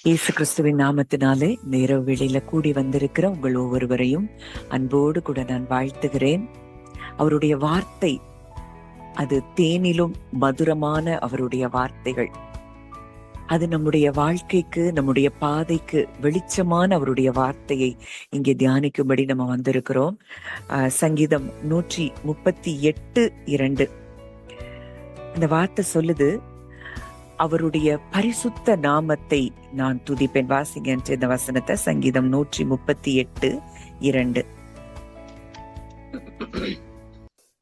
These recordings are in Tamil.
இயேசு கிறிஸ்துவின் நாமத்தினாலே நேர வேளையில கூடி வந்திருக்கிற உங்கள் ஒவ்வொருவரையும் அன்போடு கூட நான் வாழ்த்துகிறேன். அவருடைய வார்த்தை அது தேனிலும் மதுரமான அவருடைய வார்த்தைகள். அது நம்முடைய வாழ்க்கைக்கு, நம்முடைய பாதைக்கு வெளிச்சமான அவருடைய வார்த்தையை இங்கே தியானிக்கும்படி நம்ம வந்திருக்கிறோம். சங்கீதம் 138:2 அந்த வார்த்தை சொல்லுது, அவருடைய பரிசுத்த நாமத்தை நான் துதிப்பேன். வாசிங்க இந்த வசனத்தை. சங்கீதம் 138:2.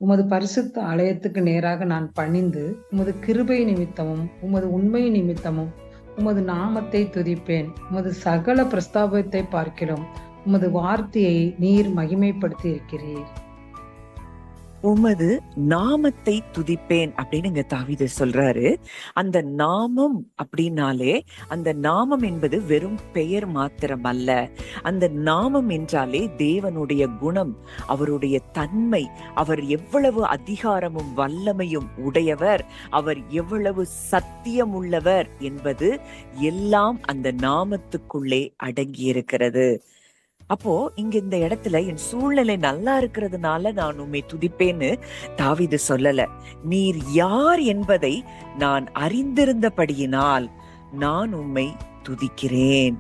உமது பரிசுத்த ஆலயத்துக்கு நேராக நான் பணிந்து உமது கிருபை நிமித்தமும் உமது உண்மை நிமித்தமும் உமது நாமத்தை துதிப்பேன். உமது சகல பிரஸ்தாபத்தை பார்க்கிறோம் உமது வார்த்தையை நீர் மகிமைப்படுத்தி இருக்கிறீர். உமது நாமத்தை துதிப்பேன் அப்படின்னு இங்க தாவீது சொல்றாரு. அந்த நாமம் அப்படின்னாலே, அந்த நாமம் என்பது வெறும் பெயர் மாத்திரம் அல்ல. அந்த நாமம் என்றாலே தேவனுடைய குணம், அவருடைய தன்மை, அவர் எவ்வளவு அதிகாரமும் வல்லமையும் உடையவர், அவர் எவ்வளவு சத்தியம் உள்ளவர் என்பது எல்லாம் அந்த நாமத்துக்குள்ளே அடங்கி இருக்கிறது. அப்போ இங்க இந்த இடத்துல என் சூழ்நிலை நல்லா இருக்கிறதுனால நான் உம்மை துதிப்பேன்னு தாவீது சொல்லல. நீர் யார் என்பதை நான் அறிந்திருந்தபடியினால் நான் உம்மை துதிக்கிறேன்.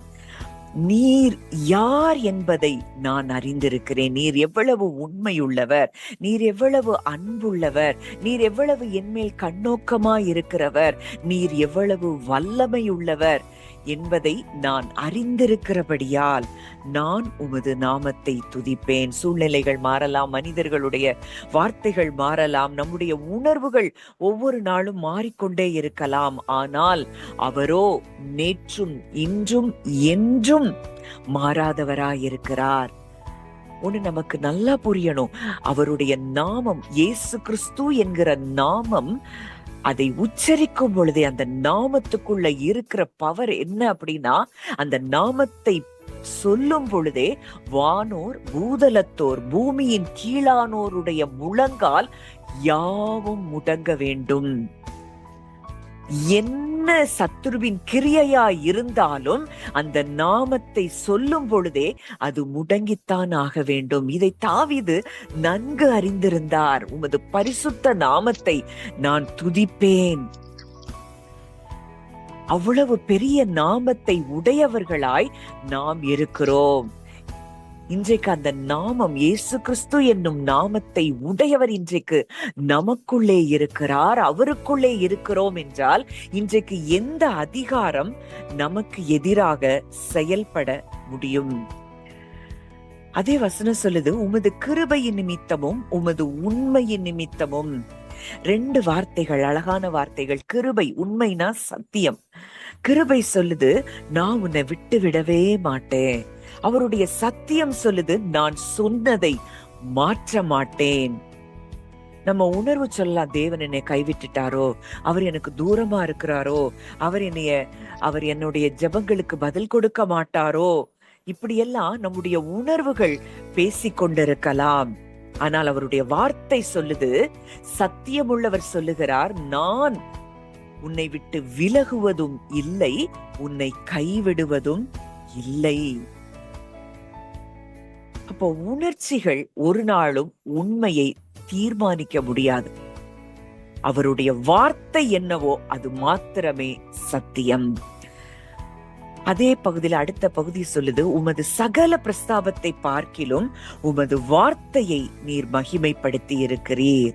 நீர் யார் என்பதை நான் அறிந்திருக்கிறேன். நீர் எவ்வளவு உண்மையுள்ளவர், நீர் எவ்வளவு அன்புள்ளவர், நீர் எவ்வளவு என்மேல் கண்ணோக்கமாய் இருக்கிறவர், நீர் எவ்வளவு வல்லமையுள்ளவர் என்பதை நான் அறிந்திருக்கிறபடியால் நான் உமது நாமத்தை துதிப்பேன். சூழ்நிலைகள் மாறலாம், மனிதர்களுடைய வார்த்தைகள் மாறலாம், நம்முடைய உணர்வுகள் ஒவ்வொரு நாளும் மாறிக்கொண்டே இருக்கலாம். ஆனால் அவரோ நேற்றும் இன்றும் என்றும் மாறாதவராயிருக்கிறார். ஒண்ணு நமக்கு நல்லா புரியணும். அவருடைய நாமம், இயேசு கிறிஸ்து என்கிற நாமம், அதை உச்சரிக்கும் பொழுதே அந்த நாமத்துக்குள்ள இருக்கிற பவர் என்ன அப்படின்னா, அந்த நாமத்தை சொல்லும் பொழுதே வானோர், பூதலத்தோர், பூமியின் கீழானோருடைய முழங்கால் யாவும் முடங்க வேண்டும். என்ன சத்துருவின் கிரியையா இருந்தாலும் அந்த நாமத்தை சொல்லும் பொழுதே அது முடங்கித்தான் ஆக வேண்டும். இதை தாவீது நன்கு அறிந்திருந்தார். உமது பரிசுத்த நாமத்தை நான் துதிப்பேன். அவ்வளவு பெரிய நாமத்தை உடையவர்களாய் நாம் இருக்கிறோம். இன்றைக்கு அந்த நாமம், இயேசு கிறிஸ்து என்னும் நாமத்தை உடையவர் இன்றைக்கு நமக்குள்ளே இருக்கிறார். அவருக்குள்ளே இருக்கிறோம் என்றால் இன்றைக்கு எந்த அதிகாரம் நமக்கு எதிராக செயல்பட முடியும்? அதே வசனம் சொல்லுது, உமது கிருபையின் நிமித்தமும் உமது உண்மையின் நிமித்தமும். 2 வார்த்தைகள், அழகான வார்த்தைகள். கிருபை, உண்மைனா சத்தியம். கிருபை சொல்லுது, நான் உன்னை விட்டு விடவே மாட்டேன். அவருடைய சத்தியம் சொல்லுது, நான் சொன்னதை மாற்ற மாட்டேன். நம்ம உணர்வு சொல்லலாம், தேவன் என்னை கைவிட்டுட்டாரோ, அவர் எனக்கு தூரமா இருக்கிறாரோ, அவர் என்னுடைய ஜெபங்களுக்கு பதில் கொடுக்க மாட்டாரோ, இப்படியெல்லாம் நம்முடைய உணர்வுகள் பேசிக்கொண்டிருக்கலாம். ஆனால் அவருடைய வார்த்தை சொல்லுது, சத்தியமுள்ளவர் சொல்லுகிறார், நான் உன்னை விட்டு விலகுவதும் இல்லை, உன்னை கைவிடுவதும் இல்லை. அப்போ உணர்ச்சிகள் ஒரு நாளும் உண்மையை தீர்மானிக்க முடியாது. அவருடைய வார்த்தை என்னவோ அது மாத்திரமே சத்தியம். அதே பகுதியில் அடுத்த பகுதி சொல்லுது, உமது சகல பிரஸ்தாபத்தை பார்க்கிலும் உமது வார்த்தையை நீர் மகிமைப்படுத்தி இருக்கிறீர்.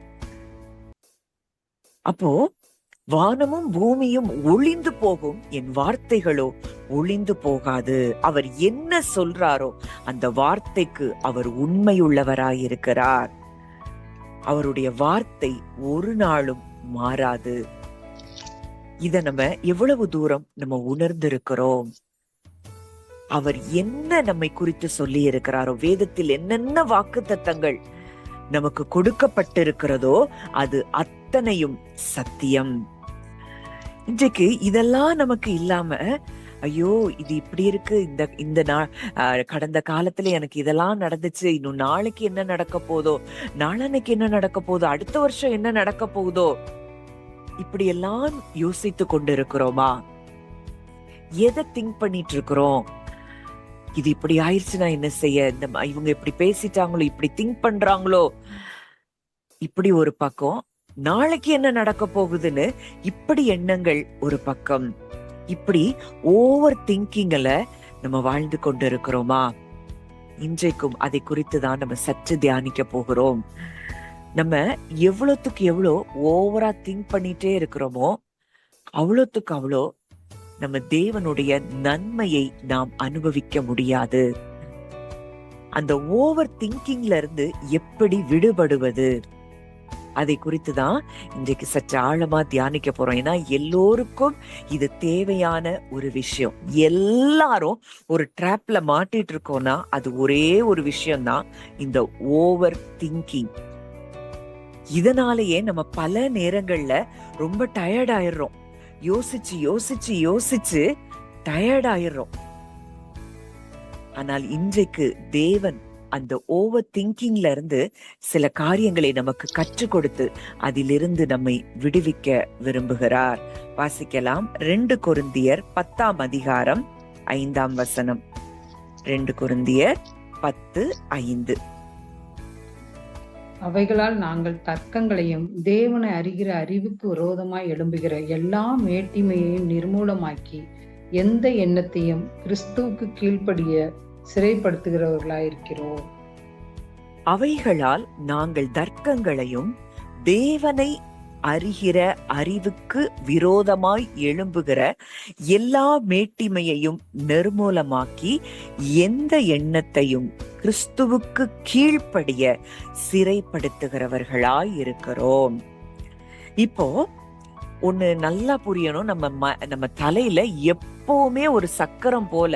அப்போ வானமும் பூமியும் ஒளிந்து போகும், என் வார்த்தைகளோ ஒளிந்து போகாது. அவர் என்ன சொல்றாரோ அந்த வார்த்தைக்கு அவர் உண்மையுள்ளவராயிருக்கிறார். அவருடைய வார்த்தை ஒரு நாளும் மாறாது. இத நம்ம எவ்வளவு தூரம் நம்ம உணர்ந்திருக்கிறோம்? அவர் என்ன நம்மை குறித்து சொல்லி இருக்கிறாரோ, வேதத்தில் என்னென்ன வாக்குத்தத்தங்கள் நமக்கு கொடுக்கப்பட்டிருக்கிறதோ அது அத்தனையும் சத்தியம். இன்றைக்கு இதெல்லாம் நமக்கு இல்லாம, ஐயோ இது இப்படி இருக்கு, இந்த கடந்த காலத்துல எனக்கு இதெல்லாம் நடந்துச்சு, இன்னும் நாளைக்கு என்ன நடக்க போதோ, நாளன்னைக்கு என்ன நடக்க போதோ, அடுத்த வருஷம் என்ன நடக்க போகுதோ, இப்படி எல்லாம் யோசித்து கொண்டிருக்கிறோமா? எதை திங்க் பண்ணிட்டு இருக்கிறோம்? இது இப்படி ஆயிடுச்சுன்னா என்ன செய்ய, இவங்க இப்படி பேசிட்டாங்களோ, இப்படி திங்க் பண்றாங்களோ, இப்படி ஒரு பக்கம். நாளைக்கு என்ன நடக்க போகுதுன்னு இப்படி எண்ணங்கள் ஒரு பக்கம். இப்படி ஓவர் திங்கிங்ல நம்ம வாழ்ந்து கொண்டு இருக்கிறோமா? இன்றைக்கும் அதை குறித்து தான் நம்ம சற்று தியானிக்க போகிறோம். நம்ம எவ்வளவுக்கு எவ்வளோ ஓவரா திங்க் பண்ணிட்டே இருக்கிறோமோ அவ்வளவுக்கு அவ்வளோ நம்ம தேவனுடைய நன்மையை நாம் அனுபவிக்க முடியாது. அந்த ஓவர் திங்கிங்ல இருந்து எப்படி விடுபடுவது, அதை குறித்து தான் இன்றைக்கு சற்று ஆழமா தியானிக்க போறோம். ஏன்னா எல்லோருக்கும் இது தேவையான ஒரு விஷயம். எல்லாரும் ஒரு டிராப்ல மாட்டிட்டு இருக்கோம்னா அது ஒரே ஒரு விஷயம்தான், இந்த ஓவர் திங்கிங். இதனாலேயே நம்ம பல நேரங்கள்ல ரொம்ப டயர்ட் ஆயிடுறோம். யோசிச்சு யோசிச்சு யோசிச்சு டயர்ட் ஆயிடுறோம். ஆனால் இன்றைக்கு தேவன் அந்த ஓவர் திங்கிங்ல இருந்து சில காரியங்களை நமக்கு கற்றுக் கொடுத்து அதிலிருந்து நம்மை விடுவிக்க விரும்புகிறார். வாசிக்கலாம். 2 கொரிந்தியர் 10ஆம் அதிகாரம் 5ஆம் வசனம். 2 கொரிந்தியர் 10:5. அவைகளால் நாங்கள் தர்க்கங்களையும் தேவனை அறிகிற அறிவுக்கு விரோதமாய் எழும்புகிற எல்லா மேட்டிமையையும் நிர்மூலமாக்கி எந்த எண்ணத்தையும் கிறிஸ்துவுக்கு கீழ்ப்படிய சிறைப்படுத்துகிறவர்களாயிருக்கிறோம். அவைகளால் நாங்கள் தர்க்கங்களையும் தேவனை அறிகிற அறிவுக்கு விரோதமாய் எழும்புகிற எல்லா மேட்டிமையையும் நிர்மூலமாக்கி எந்த எண்ணத்தையும் கிறிஸ்துவுக்கு கீழ்ப்படிய சிறைப்படுத்துகிறவர்களாய் இருக்கிறோம். இப்போ ஒண்ணு நல்லா புரியணும். நம்ம தலையில எப்பவுமே ஒரு சக்கரம் போல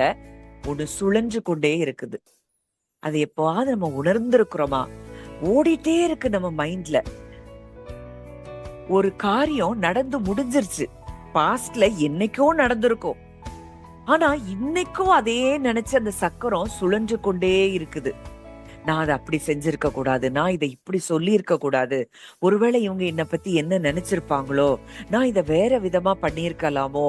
ஒண்ணு சுழன்று கொண்டே இருக்குது. அது எப்பவாவது நம்ம உணர்ந்திருக்கிறோமா? ஓடிட்டே இருக்கு நம்ம மைண்ட்ல. ஒரு காரியம் நடந்து முடிஞ்சிருச்சு, பாஸ்ட்ல என்னைக்கோ நடந்திருக்கும், ஆனா இன்னைக்கும் அதே நினைச்சு அந்த சக்கரம் சுழன்று கொண்டே இருக்குது. நான் அதை அப்படி செஞ்சிருக்க கூடாது, நான் இதை இப்படி சொல்லி இருக்க கூடாது, ஒருவேளை இவங்க என்னை பத்தி என்ன நினைச்சிருப்பாங்களோ, நான் இதை வேற விதமா பண்ணியிருக்கலாமோ,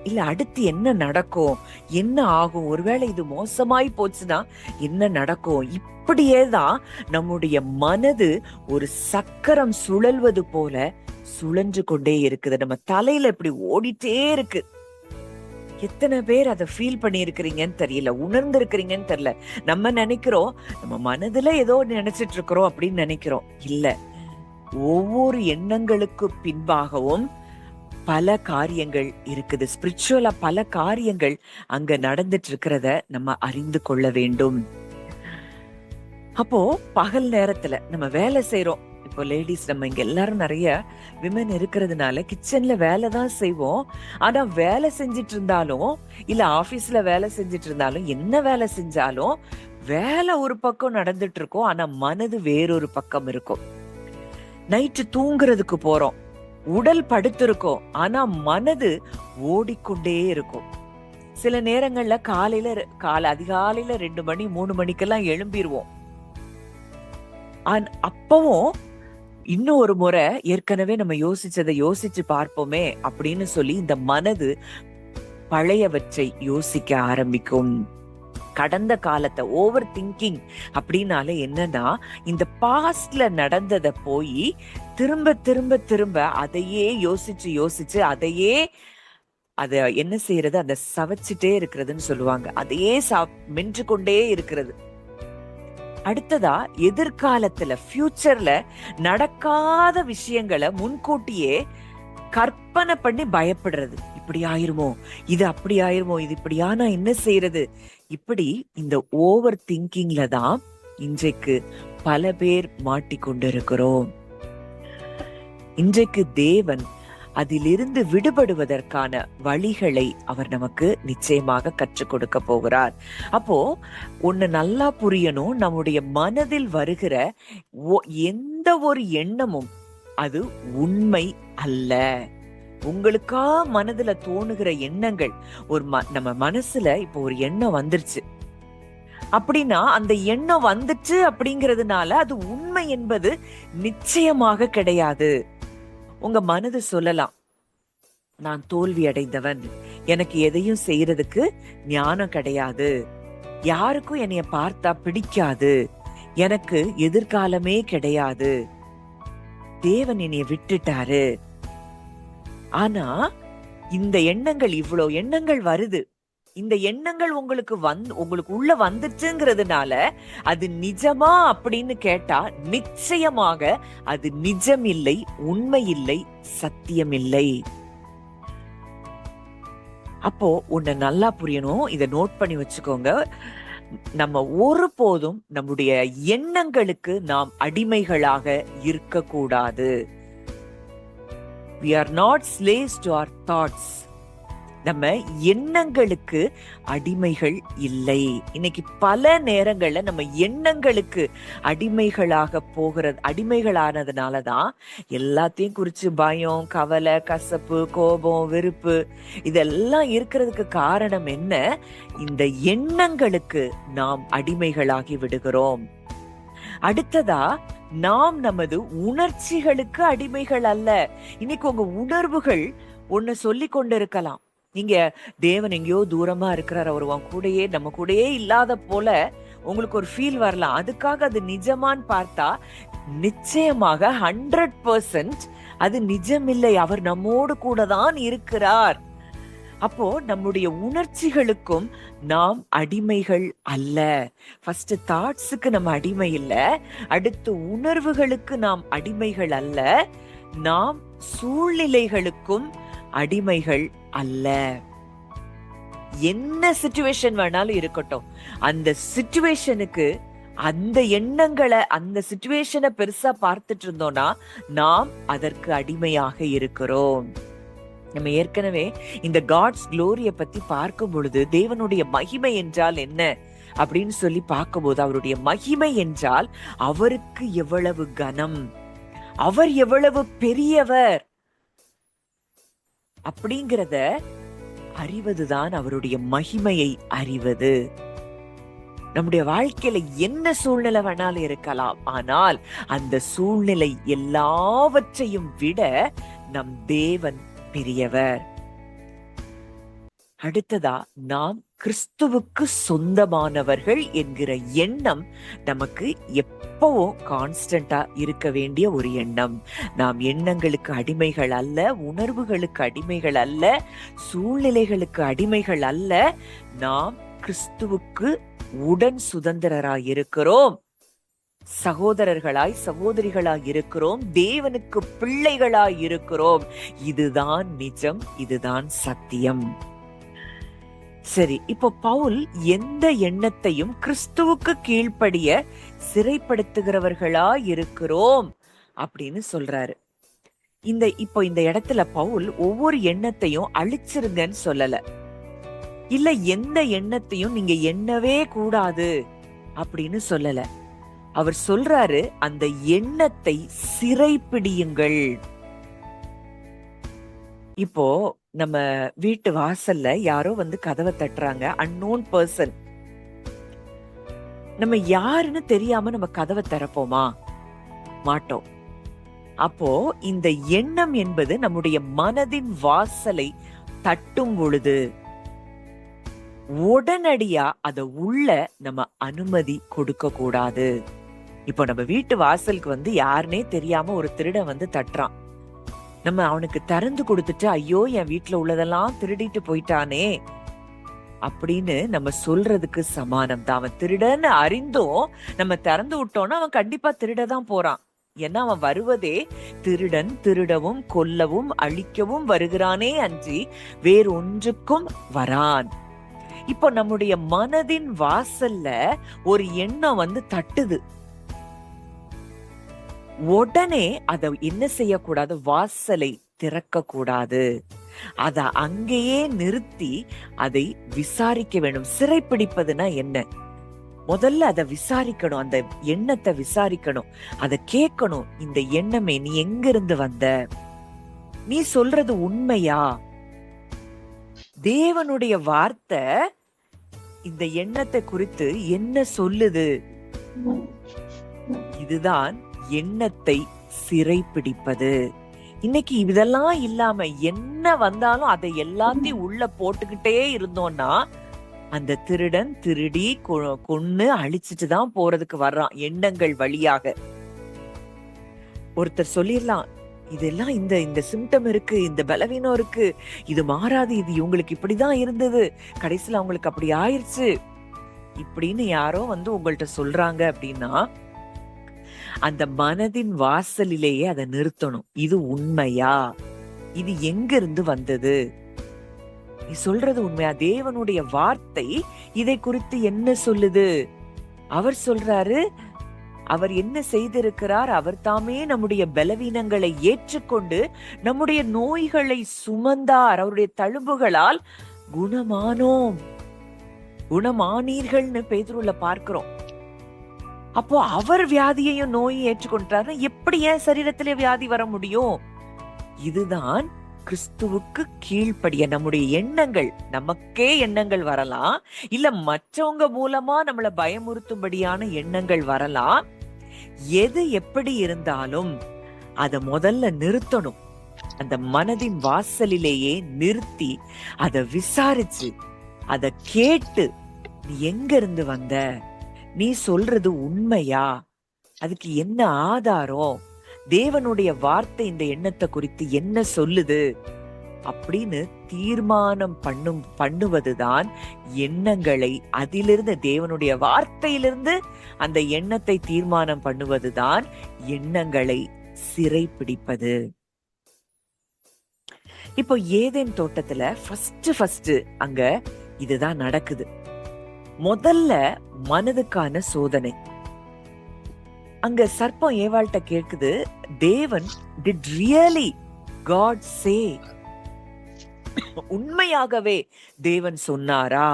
இல்ல அடுத்து என்ன நடக்கும், என்ன ஆகும், ஒருவேளை இது மோசமாய் போச்சுன்னா என்ன நடக்கும், இப்படியேதான் நம்முடைய மனது ஒரு சக்கரம் சுழல்வது போல சுழன்று கொண்டே இருக்குது. நம்ம தலையில இப்படி ஓடிட்டே இருக்கு. எத்தனை பேர் அதை ஃபீல் பண்ணி இருக்கிறீங்கன்னு தெரியல, உணர்ந்து இருக்கிறீங்கன்னு தெரியல. நம்ம நினைக்கிறோம் நம்ம மனதுல ஏதோ நினைச்சிட்டு இருக்கிறோம் அப்படின்னு நினைக்கிறோம். இல்ல, ஒவ்வொரு எண்ணங்களுக்கு பின்பாகவும் பல காரியங்கள் இருக்குது. ஸ்பிரிச்சுவலா பல காரியங்கள் அங்க நடந்துட்டு இருக்கிறத நம்ம அறிந்து கொள்ள வேண்டும். அப்போ பகல் நேரத்துல நம்ம வேலை செய்யறோம். இப்போ லேடிஸ், நம்ம இங்க எல்லாரும் நிறைய விமன் இருக்கிறதுனால கிச்சன்ல வேலை தான் செய்வோம். ஆனா வேலை செஞ்சிட்டு இருந்தாலும், இல்ல ஆபீஸ்ல வேலை செஞ்சிட்டு இருந்தாலும், என்ன வேலை செஞ்சாலும் வேலை ஒரு பக்கம் நடந்துட்டு இருக்கும், ஆனா மனது வேறொரு பக்கம் இருக்கும். நைட்டு தூங்குறதுக்கு போறோம், உடல் படுத்திருக்கும், ஆனா மனது ஓடிக்கொண்டே இருக்கும். சில நேரங்கள்ல அதிகாலையில 2 மணி 3 மணிக்கெல்லாம் எழும்பிடுவோம். அப்பவும் இன்னும் ஒரு முறை ஏற்கனவே நம்ம யோசிச்சதை யோசிச்சு பார்ப்போமே அப்படின்னு சொல்லி இந்த மனது பழையவற்றை யோசிக்க ஆரம்பிக்கும். கடந்த காலத்தை ஓவர் திங்கிங் அப்படின்னால என்னன்னா, இந்த பாஸ்ட்ல நடந்ததை போய் திரும்ப திரும்ப திரும்ப அதையே யோசிச்சு யோசிச்சு அத என்ன செய்யறது, அந்த சவச்சிட்டே இருக்கிறதுன்னு சொல்லுவாங்க. அதையே மென்று கொண்டே இருக்கிறது. அடுத்ததா எதிர்காலத்துல ஃபியூச்சர்ல நடக்காத விஷயங்களை முன்கூட்டியே கற்பனை பண்ணி பயப்படுறது. இப்படி ஆயிருமோ, இது அப்படி ஆயிருமோ, இது இப்படியா, நான் என்ன செய்யறது? இப்படி இந்த ஓவர் திங்கிங்ல தான் இன்றைக்கு பல பேர் மாட்டிக்கொண்டு இருக்கிறோம். இன்றைக்கு தேவன் அதிலிருந்து விடுபடுவதற்கான வழிகளை அவர் நமக்கு நிச்சயமாக கற்றுக் கொடுக்க போகிறார். அப்போ ஒண்ணு நல்லா புரியணும், நம்முடைய மனதில் வருகிற எந்த ஒரு எண்ணமும் அது உண்மை அல்ல. உங்களுக்கா மனதுல தோணுகிற எண்ணங்கள், நம்ம மனசுல இப்போ ஒரு எண்ணம் வந்துருச்சு அப்படின்னா, அந்த எண்ணம் வந்துச்சு அப்படிங்கிறதுனால அது உண்மை என்பது நிச்சயமாக கிடையாது. உங்க மனது சொல்லலாம், நான் தோல்வி அடைந்தவன், எனக்கு எதையும் செய்யறதுக்கு ஞானம் கிடையாது, யாருக்கும் என்னைய பார்த்தா பிடிக்காது, எனக்கு எதிர்காலமே கிடையாது, தேவன் என்னைய விட்டுட்டாரு. ஆனா இந்த எண்ணங்கள், இவ்வளவு எண்ணங்கள் வருது, இந்த எண்ணங்கள் உங்களுக்கு உள்ள வந்துச்சுங்கிறதுனால அது நிஜமா அப்படின்னு கேட்டா நிச்சயமாக அது நிஜம் இல்லை, உண்மை இல்லை, சத்தியம் இல்லை. அப்போ உன்னை நல்லா புரியணும், இதை நோட் பண்ணி வச்சுக்கோங்க. நம்ம ஒருபோதும் நம்முடைய எண்ணங்களுக்கு நாம் அடிமைகளாக இருக்கக்கூடாது. We are not slaves to our thoughts. நம்ம எண்ணங்களுக்கு அடிமைகள் இல்லை. இன்னைக்கு பல நேரங்கள்ல நம்ம எண்ணங்களுக்கு அடிமைகளானதுனாலதான் எல்லாத்தையும் குறிச்சு பயம், கவலை, கசப்பு, கோபம், வெறுப்பு இதெல்லாம் இருக்கிறதுக்கு காரணம் என்ன? இந்த எண்ணங்களுக்கு நாம் அடிமைகளாகி விடுகிறோம். அடுத்ததா, நாம் நமது உணர்ச்சிகளுக்கு அடிமைகள் அல்ல. இன்னைக்கு உங்க உணர்வுகள் ஒண்ணு சொல்லி கொண்டு இருக்கலாம். நீங்க தேவன் எங்கேயோ தூரமா இருக்கிறார், அவர் உன் கூடயே நம்ம கூடயே இல்லாத போல உங்களுக்கு ஒரு ஃபீல் வரலாம். அதுக்காக அது நிஜமான்னு பார்த்தா நிச்சயமாக 100% அது நிஜம் இல்லை. அவர் நம்மோடு கூட தான் இருக்கிறார். அப்போ நம்முடைய உணர்ச்சிகளுக்கும் நாம் அடிமைகள் அல்ல. ஃபர்ஸ்ட் தாட்ஸுக்கு நம்ம அடிமை இல்ல, அடுத்து உணர்வுகளுக்கு நாம் அடிமைகள் அல்ல, நாம் சூழ்நிலைகளுக்கும் அடிமைகள் அல்ல. என்ன சிச்சுவேஷன் வேணாலும் இருக்கட்டும், அந்த சிச்சுவேஷனுக்கு அந்த எண்ணங்களை, அந்த சிச்சுவேஷனை பெருசா பார்த்துட்டு இருந்தோம்னா நாம் அதற்கு அடிமையாக இருக்கிறோம். நம்ம ஏற்கனவே இந்த காட்ஸ் க்ளோரிய பத்தி பார்க்கும் பொழுது தேவனுடைய மகிமை என்றால் என்ன அப்படின்னு சொல்லி பார்க்கும்போது, அவருடைய மகிமை என்றால் அவருக்கு எவ்வளவு கனம், அவர் எவ்வளவு பெரியவர் அப்படிங்கிறத அறிவதுதான் அவருடைய மகிமையை அறிவது. நம்முடைய வாழ்க்கையில என்ன சூழ்நிலை வேணாலும் இருக்கலாம், ஆனால் அந்த சூழ்நிலை எல்லாவற்றையும் விட நம் தேவன் பெரியவர். அடுத்ததா, நாம் கிறிஸ்துவுக்கு சொந்தமானவர்கள் என்கிற எண்ணம் நமக்கு எப்பவும் கான்ஸ்டன்டா இருக்க வேண்டிய ஒரு எண்ணம். நாம் எண்ணங்களுக்கு அடிமைகள் அல்ல, உணர்வுகளுக்கு அடிமைகள் அல்ல, சூழ்நிலைகளுக்கு அடிமைகள் அல்ல. நாம் கிறிஸ்துவுக்கு உடன் சுதந்திரராய் இருக்கிறோம், சகோதரர்களாய் சகோதரிகளாய் இருக்கிறோம், தேவனுக்கு பிள்ளைகளாய் இருக்கிறோம். இதுதான் நிஜம், இதுதான் சத்தியம். சரி, இப்போ பவுல் எந்த எண்ணத்தையும் கிறிஸ்துவுக்கு கீழ்ப்படிய சிறைப்படுத்துகிறவர்களா இருக்கிறோம் அப்படின்னு சொல்றாரு. இப்போ இந்த இடத்துல பவுல் ஒவ்வொரு எண்ணத்தையும் அழிச்சிருங்கன்னு சொல்லல, இல்ல எந்த எண்ணத்தையும் நீங்க எண்ணவே கூடாது அப்படின்னு சொல்லல. அவர் சொல்றாரு, அந்த எண்ணத்தை சிறைப்பிடியுங்கள். இப்போ நம்ம வீட்டு வாசல்ல யாரோ வந்து கதவை தட்டுறாங்க, அன்னோன் பர்சன். நம்ம யாருன்னு தெரியாம நம்ம கதவை திறப்போமா? மாட்டோம். அப்போ இந்த எண்ணம் என்பது நம்முடைய மனதின் வாசலை தட்டும் பொழுது உடனடியா அத உள்ள நம்ம அனுமதி கொடுக்க கூடாது. இப்போ நம்ம வீட்டு வாசலுக்கு வந்து யாருன்னே தெரியாம ஒரு திருடன் வந்து தட்டுறான். நம்ம அவனுக்கு திறந்து கொடுத்துட்டு, ஐயோ என் வீட்டுல உள்ளதெல்லாம் திருடிட்டு போயிட்டானே அப்படின்னு நம்ம சொல்றதுக்கு சமானம் தான். அவன் திருடன்னு அறிந்தும் நம்ம திறந்து விட்டோம்னா அவன் கண்டிப்பா திருடதான் போறான். ஏன்னா அவன் வருவதே திருடன், திருடவும் கொல்லவும் அழிக்கவும் வருகிறானே அன்றி வேறொன்றுக்கும் வரான். இப்போ நம்முடைய மனதின் வாசல்ல ஒரு எண்ணம் வந்து தட்டுது, உடனே அதை என்ன செய்யக்கூடாது? வாசலை திறக்க கூடாது. அத அங்கேயே நிறுத்தி அதை விசாரிக்க வேண்டும். சிறைப்பிடிப்பதுன்னா என்ன? முதல்ல அதை விசாரிக்கணும், அந்த எண்ணத்தை விசாரிக்கணும், அதை கேட்கணும். இந்த எண்ணமே, நீ எங்க இருந்து வந்த? நீ சொல்றது உண்மையா? தேவனுடைய வார்த்தை இந்த எண்ணத்தை குறித்து என்ன சொல்லுது? இதுதான் எண்ணத்தை சிறைப்பிடிப்பது. இன்னைக்கு இதெல்லாம் இல்லாம என்ன வந்தாலும் அதை எல்லாத்தையும் உள்ள போட்டுக்கிட்டே இருந்தோம்னா அந்த திருடன் திருடி கொன்னு அழிச்சிட்டு தான் போறதுக்கு வர்றான் எண்ணங்கள் வழியாக. ஒருத்தர் சொல்லிடலாம், இதெல்லாம் இந்த இந்த சிம்டம் இருக்கு, இந்த பலவீனம் இருக்கு, இது மாறாது, இது இவங்களுக்கு இப்படிதான் இருந்தது, கடைசியில அவங்களுக்கு அப்படி ஆயிருச்சு இப்படின்னு யாரோ உங்கள்ட்ட சொல்றாங்க அப்படின்னா அந்த மனதின் வாசலிலேயே அதை நிறுத்தணும். இது உண்மையா? இது எங்க இருந்து வந்தது? நீ சொல்றது உண்மையா? தேவனுடைய வார்த்தை இதை குறித்து என்ன சொல்லுது? அவர் சொல்றாரு, அவர் என்ன செய்திருக்கிறார்? அவர் தாமே நம்முடைய பலவீனங்களை ஏற்றுக்கொண்டு நம்முடைய நோய்களை சுமந்தார். அவருடைய தழும்புகளால் குணமானோம், குணமானீர்கள்னு பேதுருல பார்க்கிறோம். அப்போ அவர் வியாதியையும் நோயை ஏற்றுக்கொண்டாரு. எப்படி ஏன் சரீரத்திலே வியாதி வர முடியும்? இதுதான் கிறிஸ்துவுக்கு கீழ்ப்படிய நம்முடைய எண்ணங்கள். நமக்கே எண்ணங்கள் வரலாம், இல்ல மற்றவங்க மூலமா நம்மள பயமுறுத்தும்படியான எண்ணங்கள் வரலாம். எது எப்படி இருந்தாலும் அத முதல்ல நிறுத்தணும். அந்த மனதின் வாசலிலேயே நிறுத்தி அதை விசாரிச்சு அதை கேட்டு, நீ எங்க இருந்து வந்த? நீ சொல்றது உண்மையா? அதுக்கு என்ன ஆதாரம்? தேவனுடைய வார்த்தை இந்த எண்ணத்தை குறித்து என்ன சொல்லுது அப்படின்னு தீர்மானம் பண்ணுவதுதான் எண்ணங்களை, அதிலிருந்து தேவனுடைய வார்த்தையிலிருந்து அந்த எண்ணத்தை தீர்மானம் பண்ணுவதுதான் எண்ணங்களை சிறை பிடிப்பது. இப்போ ஏதேன் தோட்டத்துல ஃபர்ஸ்ட் அங்க இதுதான் நடக்குது. முதல்ல மனதுக்கான சோதனை. அங்க சர்ப்பம் ஏவாள்கிட்ட கேக்குது, தேவன் did really God say, உண்மையாகவே தேவன் சொன்னாரா?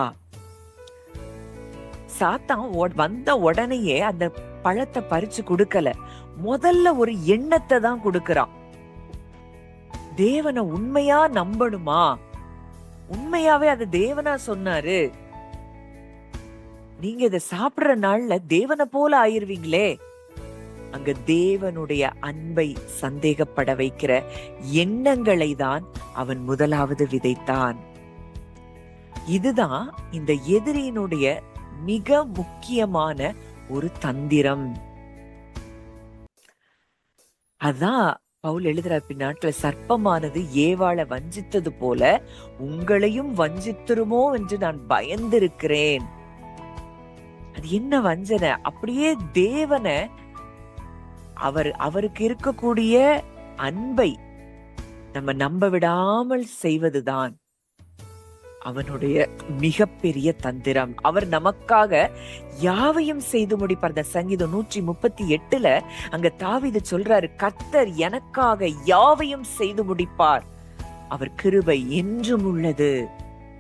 சாத்தான் வந்த உடனேயே அந்த பழத்தை பறிச்சு கொடுக்கல, முதல்ல ஒரு எண்ணத்தை தான் கொடுக்கறான். தேவனை உண்மையா நம்பணுமா? உண்மையாவே அது தேவனா சொன்னாரு, நீங்க இதை சாப்பிடுற நாள்ல தேவனை போல ஆயிருவீங்களே. அங்க தேவனுடைய அன்பை சந்தேகப்பட வைக்கிற எண்ணங்களை தான் அவன் முதலாவது விதைத்தான். இதுதான் இந்த எதிரியினுடைய மிக முக்கியமான ஒரு தந்திரம். அதான் பவுல் எழுதுற பின்னாட்ல, சர்ப்பமானது ஏவாளை வஞ்சித்தது போல உங்களையும் வஞ்சித்திருமோ என்று நான் பயந்திருக்கிறேன். அது என்ன வஞ்சனை? அப்படியே தேவனை, அவருக்கு இருக்கக்கூடிய அன்பை நம்ம நம்ப விடாமல் செய்வதுதான் அவனுடைய மிகப்பெரிய தந்திரம். அவர் நமக்காக யாவையும் செய்து முடிப்பார். இந்த சங்கீதம் 138 அங்க தாவீது சொல்றாரு, கர்த்தர் எனக்காக யாவையும் செய்து முடிப்பார், அவர் கிருபை என்றும் உள்ளது.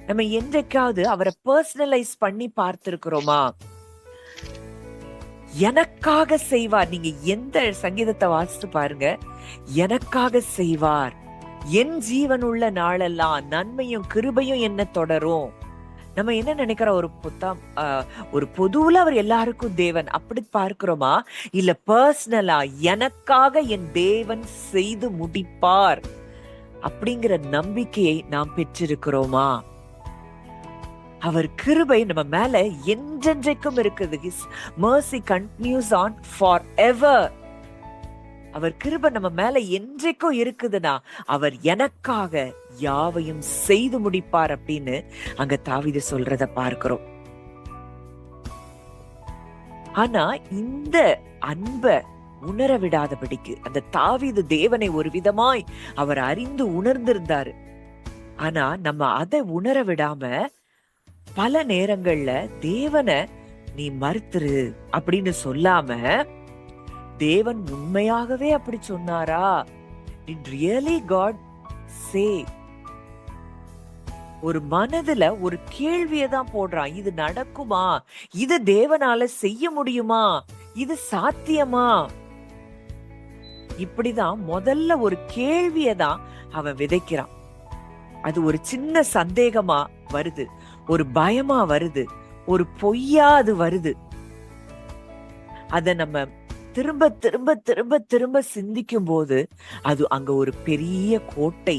நம்ம என்றைக்காவது அவரை பர்சனலைஸ் பண்ணி பார்த்திருக்கிறோமா? எனக்காக செய்வார். நீங்க எந்த சங்கீதத்தை வாசித்து பாருங்க, எனக்காக செய்வார், என் ஜீவன் உள்ள நாளெல்லாம் நன்மையும் கிருபையும் என்ன தொடரும். நம்ம என்ன நினைக்கிறோம், ஒரு பொதுவுல அவர் எல்லாருக்கும் தேவன் அப்படி பார்க்கிறோமா? இல்ல பர்சனலா எனக்காக என் தேவன் செய்து முடிப்பார் அப்படிங்கிற நம்பிக்கையை நாம் பெற்றிருக்கிறோமா? அவர் கிருபை நம்ம மேல என்றென்றைக்கும் இருக்குது. His mercy continues on forever. அவர் கிருபை நம்ம மேல என்றைக்கும் இருக்குதுன்னா அவர் எனக்காக யாவையும் செய்து முடிப்பார் அப்படின்னு அங்க தாவீது சொல்றத பார்க்கிறோம். ஆனா இந்த அன்பை உணர விடாதபடிக்கு அந்த தாவீது தேவனை ஒரு விதமாய் அவர் அறிந்து உணர்ந்திருந்தாரு. ஆனா நம்ம அதை உணர விடாம பல நேரங்கள்ல தேவனை நீ மறுத்துரு அப்படின்னு சொல்லாம, தேவன் உண்மையாகவே அப்படி சொன்னாரா? Did really God say? ஒரு மனதுல ஒரு கேள்வியதான் போடுறான், இது நடக்குமா? இது தேவனால செய்ய முடியுமா? இது சாத்தியமா? இப்படிதான் முதல்ல ஒரு கேள்வியதான் அவன் விதைக்கிறான். அது ஒரு சின்ன சந்தேகமா வருது, ஒரு பயமா வருது, ஒரு பொய்யா அது வருது. அத நம்ம திரும்ப திரும்ப திரும்ப திரும்ப சிந்திக்கும் போது அது அங்க ஒரு பெரிய கோட்டை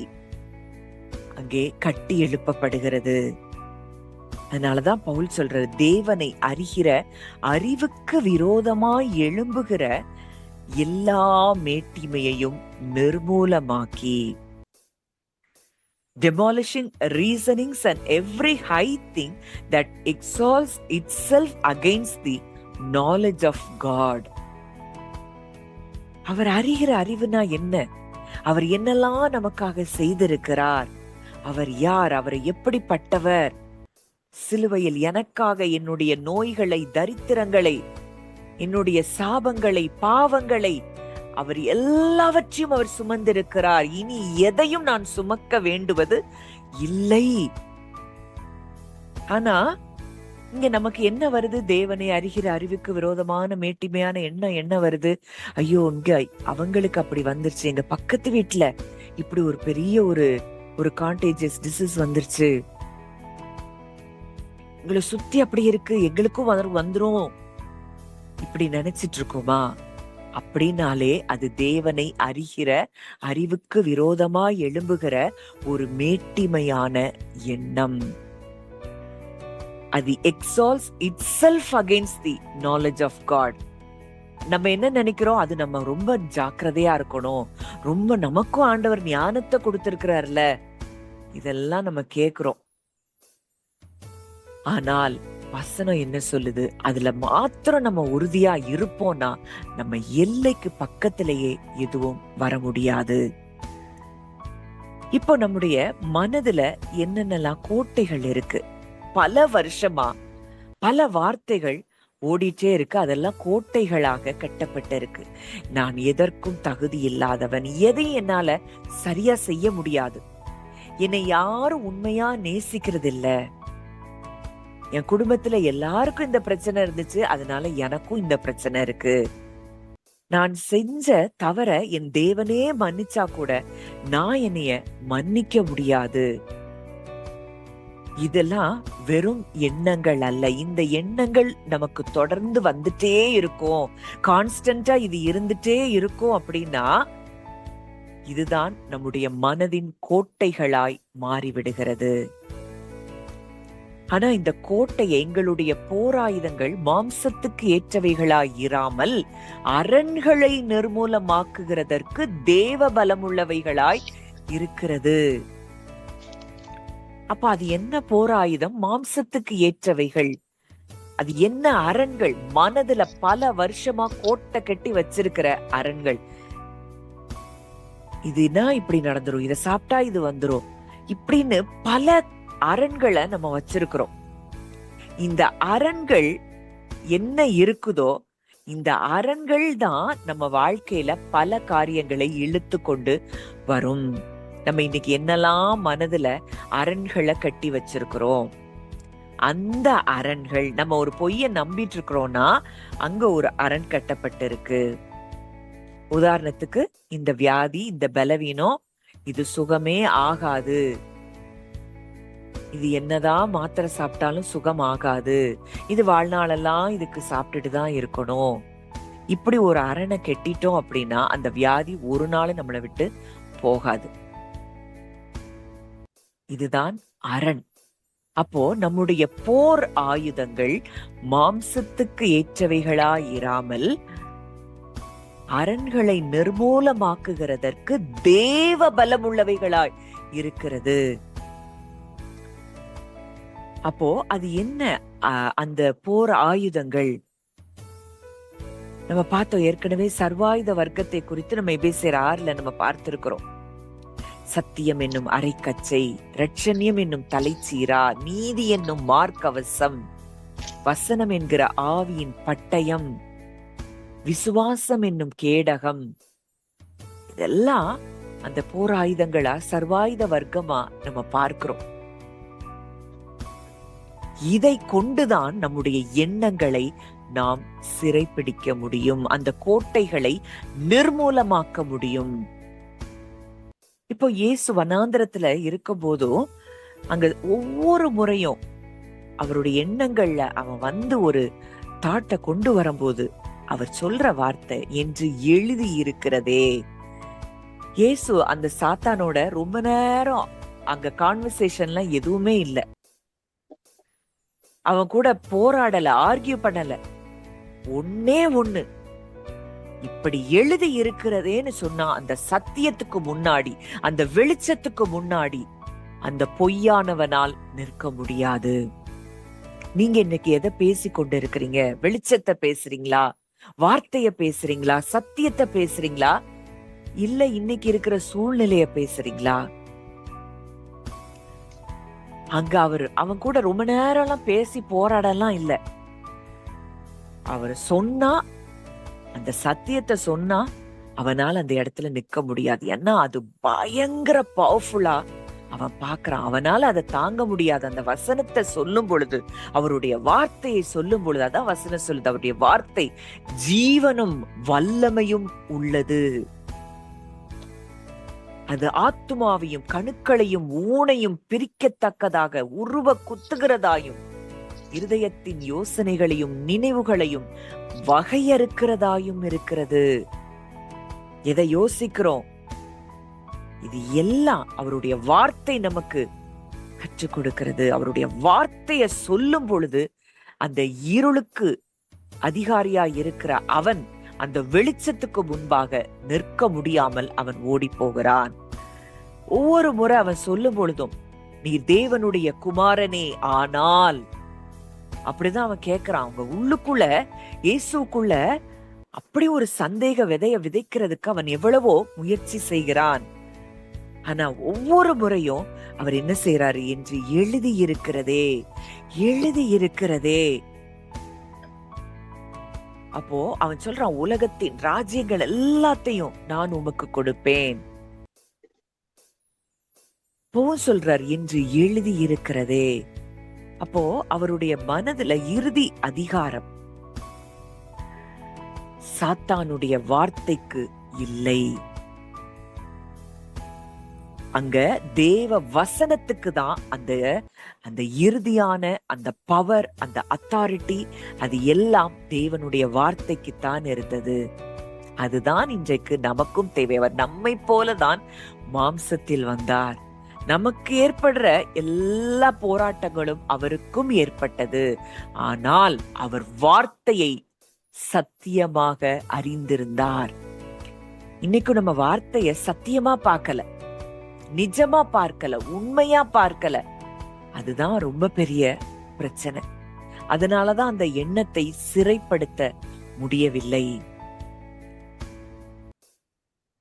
அங்கே கட்டி எழுப்பப்படுகிறது. அதனாலதான் பவுல் சொல்றாரு, தேவனை அறிகிற அறிவுக்கு விரோதமாய் எழும்புகிற எல்லா மேட்டிமையையும் நிர்மூலமாக்கி, demolishing reasonings and every high thing that exalts itself against the knowledge of God. அவர் அறிகிற அறிவுனா என்ன? அவர் என்னெல்லாம் நமக்காக செய்திருக்கிறார்? அவர் யார்? அவர் எப்படிப்பட்டவர்? சிலுவையில் எனக்காக என்னுடைய நோய்களை, தரித்திரங்களை, என்னுடைய சாபங்களை, பாவங்களை அவர் எல்லாவற்றையும் அவர் சுமந்திருக்கிறார். இனி எதையும் நான் சுமக்க வேண்டுவது இல்லை. ஆனா இங்க நமக்கு என்ன வருது? தேவனை அறிகிற அறிவுக்கு விரோதமான மேட்டிமையான எண்ணம் என்ன வருது? ஐயோ, இங்க அவங்களுக்கு அப்படி வந்துருச்சு, எங்க பக்கத்து வீட்டுல இப்படி ஒரு பெரிய ஒரு கான்டேஜியஸ் டிசீஸ் வந்துருச்சு, எங்களை சுத்தி அப்படி இருக்கு, எங்களுக்கும் வந்துரும், இப்படி நினைச்சிட்டு இருக்கோமா? அப்படின்னாலே அது தேவனை அறிகிற அறிவுக்கு விரோதமாய் எழும்புகிற ஒரு மேட்டிமையான எண்ணம். அது exalts itself against the knowledge of God. நம்ம என்ன நினைக்கிறோம்? அது நம்ம ரொம்ப ஜாக்கிரதையா இருக்கணும், ரொம்ப நமக்கும் ஆண்டவர் ஞானத்தை கொடுத்திருக்கிறார்ல, இதெல்லாம் நம்ம கேக்குறோம். ஆனால் வசனம் என்ன சொல்லுது? அதுல மாத்திரம் நம்ம உறுதியா இருப்போம்னா நம்ம எல்லைக்கு பக்கத்திலேயே எதுவும் வர முடியாது. இப்போ நம்முடைய மனதுல என்னென்னலாம் கோட்டைகள் இருக்கு? பல வருஷமா பல வார்த்தைகள் ஓடிட்டே இருக்கு, அதெல்லாம் கோட்டைகளாக கட்டப்பட்டிருக்கு. நான் எதற்கும் தகுதி இல்லாதவன், எதையும் என்னால சரியா செய்ய முடியாது, என்னை யாரும் உண்மையா நேசிக்கிறது இல்ல, என் குடும்பத்துல எல்லாருக்கும் இந்த பிரச்சனை இருந்துச்சு, அதனால எனக்கும் இந்த பிரச்சனை இருக்கு, நான் செஞ்ச தவற என் தேவனே மன்னிச்சா கூட நான் என்னைய மன்னிக்க முடியாது. இதெல்லாம் வெறும் எண்ணங்கள் அல்ல. இந்த எண்ணங்கள் நமக்கு தொடர்ந்து வந்துட்டே இருக்கும், கான்ஸ்டன்டா இது இருந்துட்டே இருக்கும். அப்படின்னா இதுதான் நம்முடைய மனதின் கோட்டைகளாய் மாறிவிடுகிறது. ஆனா இந்த கோட்டையை, எங்களுடைய போராயுதங்கள் மாம்சத்துக்கு ஏற்றவைகளாய் இராமல் அரண்களை நிர்மூலமாக்குகிறதற்கு தேவ பலமுள்ளவைகளாய் இருக்கிறது. அப்ப அது என்ன போராயுதம்? மாம்சத்துக்கு ஏற்றவைகள். அது என்ன அரண்கள்? மனதுல பல வருஷமா கோட்டை கட்டி வச்சிருக்கிற அரண்கள். இதுனா இப்படி நடந்துரும், இத சாப்பிட்டா இது வந்துரும், இப்படின்னு பல அரண்களை நம்ம வச்சிருக்கிறோம். இந்த அரண்கள் என்ன இருக்குதோ, இந்த அரண்கள் தான் நம்ம வாழ்க்கையில பல காரியங்களை இழுத்து கொண்டு வரும். நம்ம இன்னைக்கு என்னெல்லாம் மனதுல அரண்களை கட்டி வச்சிருக்கிறோம், அந்த அரண்கள், நம்ம ஒரு பொய்ய நம்பிட்டு இருக்கிறோம்னா அங்க ஒரு அரண் கட்டப்பட்டு இருக்கு. உதாரணத்துக்கு, இந்த வியாதி, இந்த பலவீனம், இது சுகமே ஆகாது, இது என்னதான் மாத்திரை சாப்பிட்டாலும் சுகம் ஆகாது, இது வாழ்நாளெல்லாம் இதுக்கு சாப்பிட்டுட்டு தான் இருக்கணும், இப்படி ஒரு அரணை கெட்டிட்டோம் அப்படின்னா அந்த வியாதி ஒரு நாள் நம்மளை விட்டு போகாது. இதுதான் அரண். அப்போ நம்முடைய போர் ஆயுதங்கள் மாம்சத்துக்கு ஏற்றவைகளாய் இராமல் அரண்களை நிர்மூலமாக்குகிறதற்கு தேவ பலம் உள்ளவைகளாய் இருக்கிறது. அப்போ அது என்ன? அந்த போர் ஆயுதங்கள் நம்ம பார்த்தோம் ஏற்கனவே. சர்வாயுத வர்க்கத்தை குறித்து நம்ம எபேசியர் 6 நம்ம பார்த்திருக்கிறோம். சத்தியம் என்னும் அரைக்கச்சை, இரட்சண்யம் என்னும் தலைச்சீரா, நீதி என்னும் மார்க்கவசம், வசனம் என்கிற ஆவியின் பட்டயம், விசுவாசம் என்னும் கேடகம், இதெல்லாம் அந்த போர் ஆயுதங்களா, சர்வாயுத வர்க்கமா நம்ம பார்க்கிறோம். இதை கொண்டுதான் நம்முடைய எண்ணங்களை நாம் சிறைப்பிடிக்க முடியும், அந்த கோட்டைகளை நிர்மூலமாக்க முடியும். இப்போ இயேசு வனாந்திரத்துல இருக்கும் போதும் அங்க ஒவ்வொரு முறையும் அவருடைய எண்ணங்கள்ல அவன் வந்து ஒரு தாட்டை கொண்டு வரும்போது அவர் சொல்ற வார்த்தை என்று எழுதி இருக்கிறதே. இயேசு அந்த சாத்தானோட ரொம்ப நேரம் அங்க கான்வர்சேஷன்ல எதுவுமே இல்ல. அவன் கூட போராடல, ஆர்கியூ பண்ணல. ஒன்னே ஒண்ணு, இப்படி எழுதி இருக்கிறதேன்னு சொன்னா அந்த சத்தியத்துக்கு முன்னாடி, அந்த வெளிச்சத்துக்கு முன்னாடி அந்த பொய்யானவனால் நிற்க முடியாது. நீங்க இன்னைக்கு எதை பேசி கொண்டு இருக்கிறீங்க? வெளிச்சத்தை பேசுறீங்களா? வார்த்தைய பேசுறீங்களா? சத்தியத்தை பேசுறீங்களா? இல்ல இன்னைக்கு இருக்கிற சூழ்நிலைய பேசுறீங்களா? அங்க அவன் கூட ரொம்ப நேரம் எல்லாம் பேசி போராடலாம் இல்ல. அவர் சொன்னா, அந்த சத்தியத்தை சொன்னா அவனால அந்த இடத்துல நிக்க முடியாது. ஏன்னா அது பயங்கர பவர்ஃபுல்லா அவன் பாக்குறான். அவனால அதை தாங்க முடியாது. அந்த வசனத்தை சொல்லும் பொழுது, அவருடைய வார்த்தையை சொல்லும் பொழுது, அதான் வசனம் சொல்லுது, அவருடைய வார்த்தை ஜீவனும் வல்லமையும் உள்ளது. அது ஆத்துமாவையும் கணுக்களையும் ஊனையும் பிரிக்கத்தக்கதாக உருவ குத்துகிறதாயும் இருதயத்தின் யோசனைகளையும் நினைவுகளையும் வகையறுக்கிறதாயும் இருக்கிறது. எதை யோசிக்கிறோம்? இது எல்லாம் அவருடைய வார்த்தை நமக்கு கற்றுக் கொடுக்கிறது. அவருடைய வார்த்தைய சொல்லும் பொழுது அந்த இருளுக்கு அதிகாரியா இருக்கிற அவன் அந்த வெளிச்சத்துக்கு முன்பாக நிற்க முடியாமல் அவன் ஓடி போகிறான். ஒவ்வொரு முறை அவன் சொல்லும் பொழுதும், நீ தேவனுடைய குமாரனே ஆனால், அப்படிதான் அவன் கேட்கிறான். அவங்க உள்ளுக்குள்ள, இயேசுக்குள்ள அப்படி ஒரு சந்தேக விதைய விதைக்கிறதுக்கு அவன் எவ்வளவோ முயற்சி செய்கிறான். ஆனா ஒவ்வொரு முறையும் அவர் என்ன செய்யறாரு? என்று எழுதி இருக்கிறதே, எழுதி இருக்கிறதே. அப்போ அவன் சொல்றான், உலகத்தின் ராஜ்யங்கள் எல்லாத்தையும் நான் உமக்கு கொடுப்பேன். சொல்றார் என்று எழுதி இருக்கிறதே. அப்போ அவருடைய மனதுல இறுதி அதிகாரம் சாத்தானுடைய வார்த்தைக்கு இல்லை. அங்க தேவ வசனத்துக்கு தான் அந்த இறுதியான அந்த பவர், அந்த அத்தாரிட்டி, அது எல்லாம் தேவனுடைய வார்த்தைக்கு தான் இருந்தது. அதுதான் இன்றைக்கு நமக்கும் தேவை. அவர் நம்மை போலதான் மாம்சத்தில் வந்தார். நமக்கு ஏற்படுற எல்லா போராட்டங்களும் அவருக்கும் ஏற்பட்டது. ஆனால் அவர் வார்த்தையை சத்தியமாக அறிந்திருந்தார். இன்னைக்கு நம்ம வார்த்தைய சத்தியமா பார்க்கல, நிஜமா பார்க்கல, உண்மையா பார்க்கல. அதுதான் ரொம்ப பெரிய பிரச்சனை. அதனாலதான் அந்த எண்ணத்தை சிறைப்படுத்த முடியவில்லை.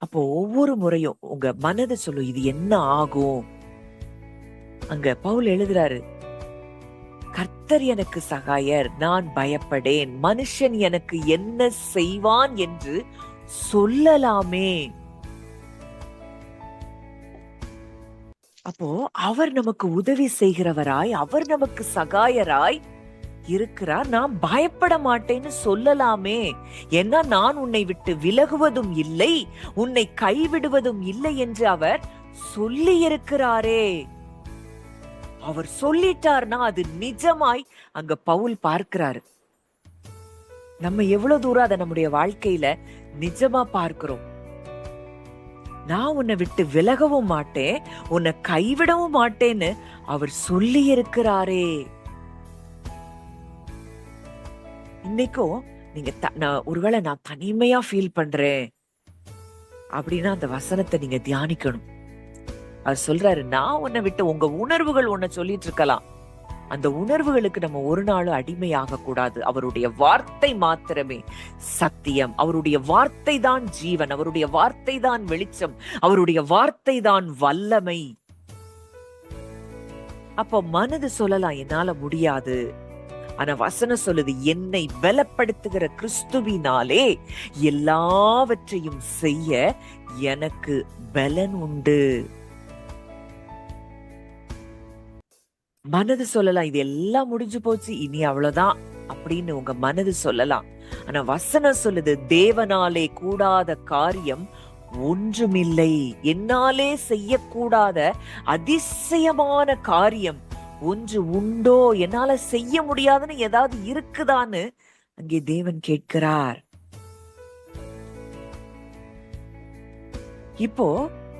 அப்போ ஒவ்வொரு முறையும் உங்க மனதை சொல்லும், இது என்ன ஆகும்? அங்க பவுல் எழுதுறாரு, கர்த்தர் எனக்கு சகாயர், நான் பயப்படேன், மனுஷன் எனக்கு என்ன செய்வான் என்று சொல்லலாமே. அப்போ அவர் நமக்கு உதவி செய்கிறவராய், அவர் நமக்கு சகாயராய் இருக்கிறார். நான் பயப்பட மாட்டேன்னு சொல்லலாமே. ஏன்னா நான் உன்னை விட்டு விலகுவதும் இல்லை, உன்னை கைவிடுவதும் இல்லை என்று அவர் சொல்லி இருக்கிறாரே. அவர் சொல்லிட்டார்னா அது நிஜமாய் அங்க பவுல் பார்க்கிறாரு. நம்ம எவ்வளவு தூரம் அதை நம்முடைய வாழ்க்கையில நிஜமா பார்க்கிறோம்? நான் உன்னை விட்டு விலகவும் மாட்டேன், உன்னை கைவிடவும் மாட்டேன்னு அவர் சொல்லி இருக்கிறாரே. இன்னைக்கும் நீங்க ஒருவேளை நான் தனிமையா ஃபீல் பண்றேன் அப்படின்னா அந்த வசனத்தை நீங்க தியானிக்கணும். அவர் சொல்றாரு, நான் உன்னை விட்டு, உங்க உணர்வுகள் உன்னை சொல்லிட்டு இருக்கலாம், அந்த உணர்வுகளுக்கு நம்ம ஒரு நாளும் அடிமையாக கூடாது. அவருடைய வார்த்தை மாத்திரமே சத்தியம். அவருடைய வார்த்தை தான் ஜீவன். அவருடைய வார்த்தை தான் வெளிச்சம். அவருடைய வார்த்தை தான் வல்லமை. அப்ப மனது சொல்லலாம், என்னால முடியாது. ஆனா வசனம் சொல்லுது, என்னை பலப்படுத்துகிற கிறிஸ்துவினாலே எல்லாவற்றையும் செய்ய எனக்கு பலன் உண்டு. மனது சொல்லலாம், இது எல்லாம் முடிஞ்சு போச்சு, இனி அவ்வளவுதான் அப்படின்னு உங்க மனது சொல்லலாம். ஆனா வசனம் சொல்லுது, தேவனாலே கூடாத காரியம் ஒன்றுமில்லை. என்னாலே செய்யக்கூடாத அதிசயமான காரியம் ஒன்று உண்டோ? என்னால செய்ய முடியாதுன்னு ஏதாவது இருக்குதான்னு அங்கே தேவன் கேட்கிறார். இப்போ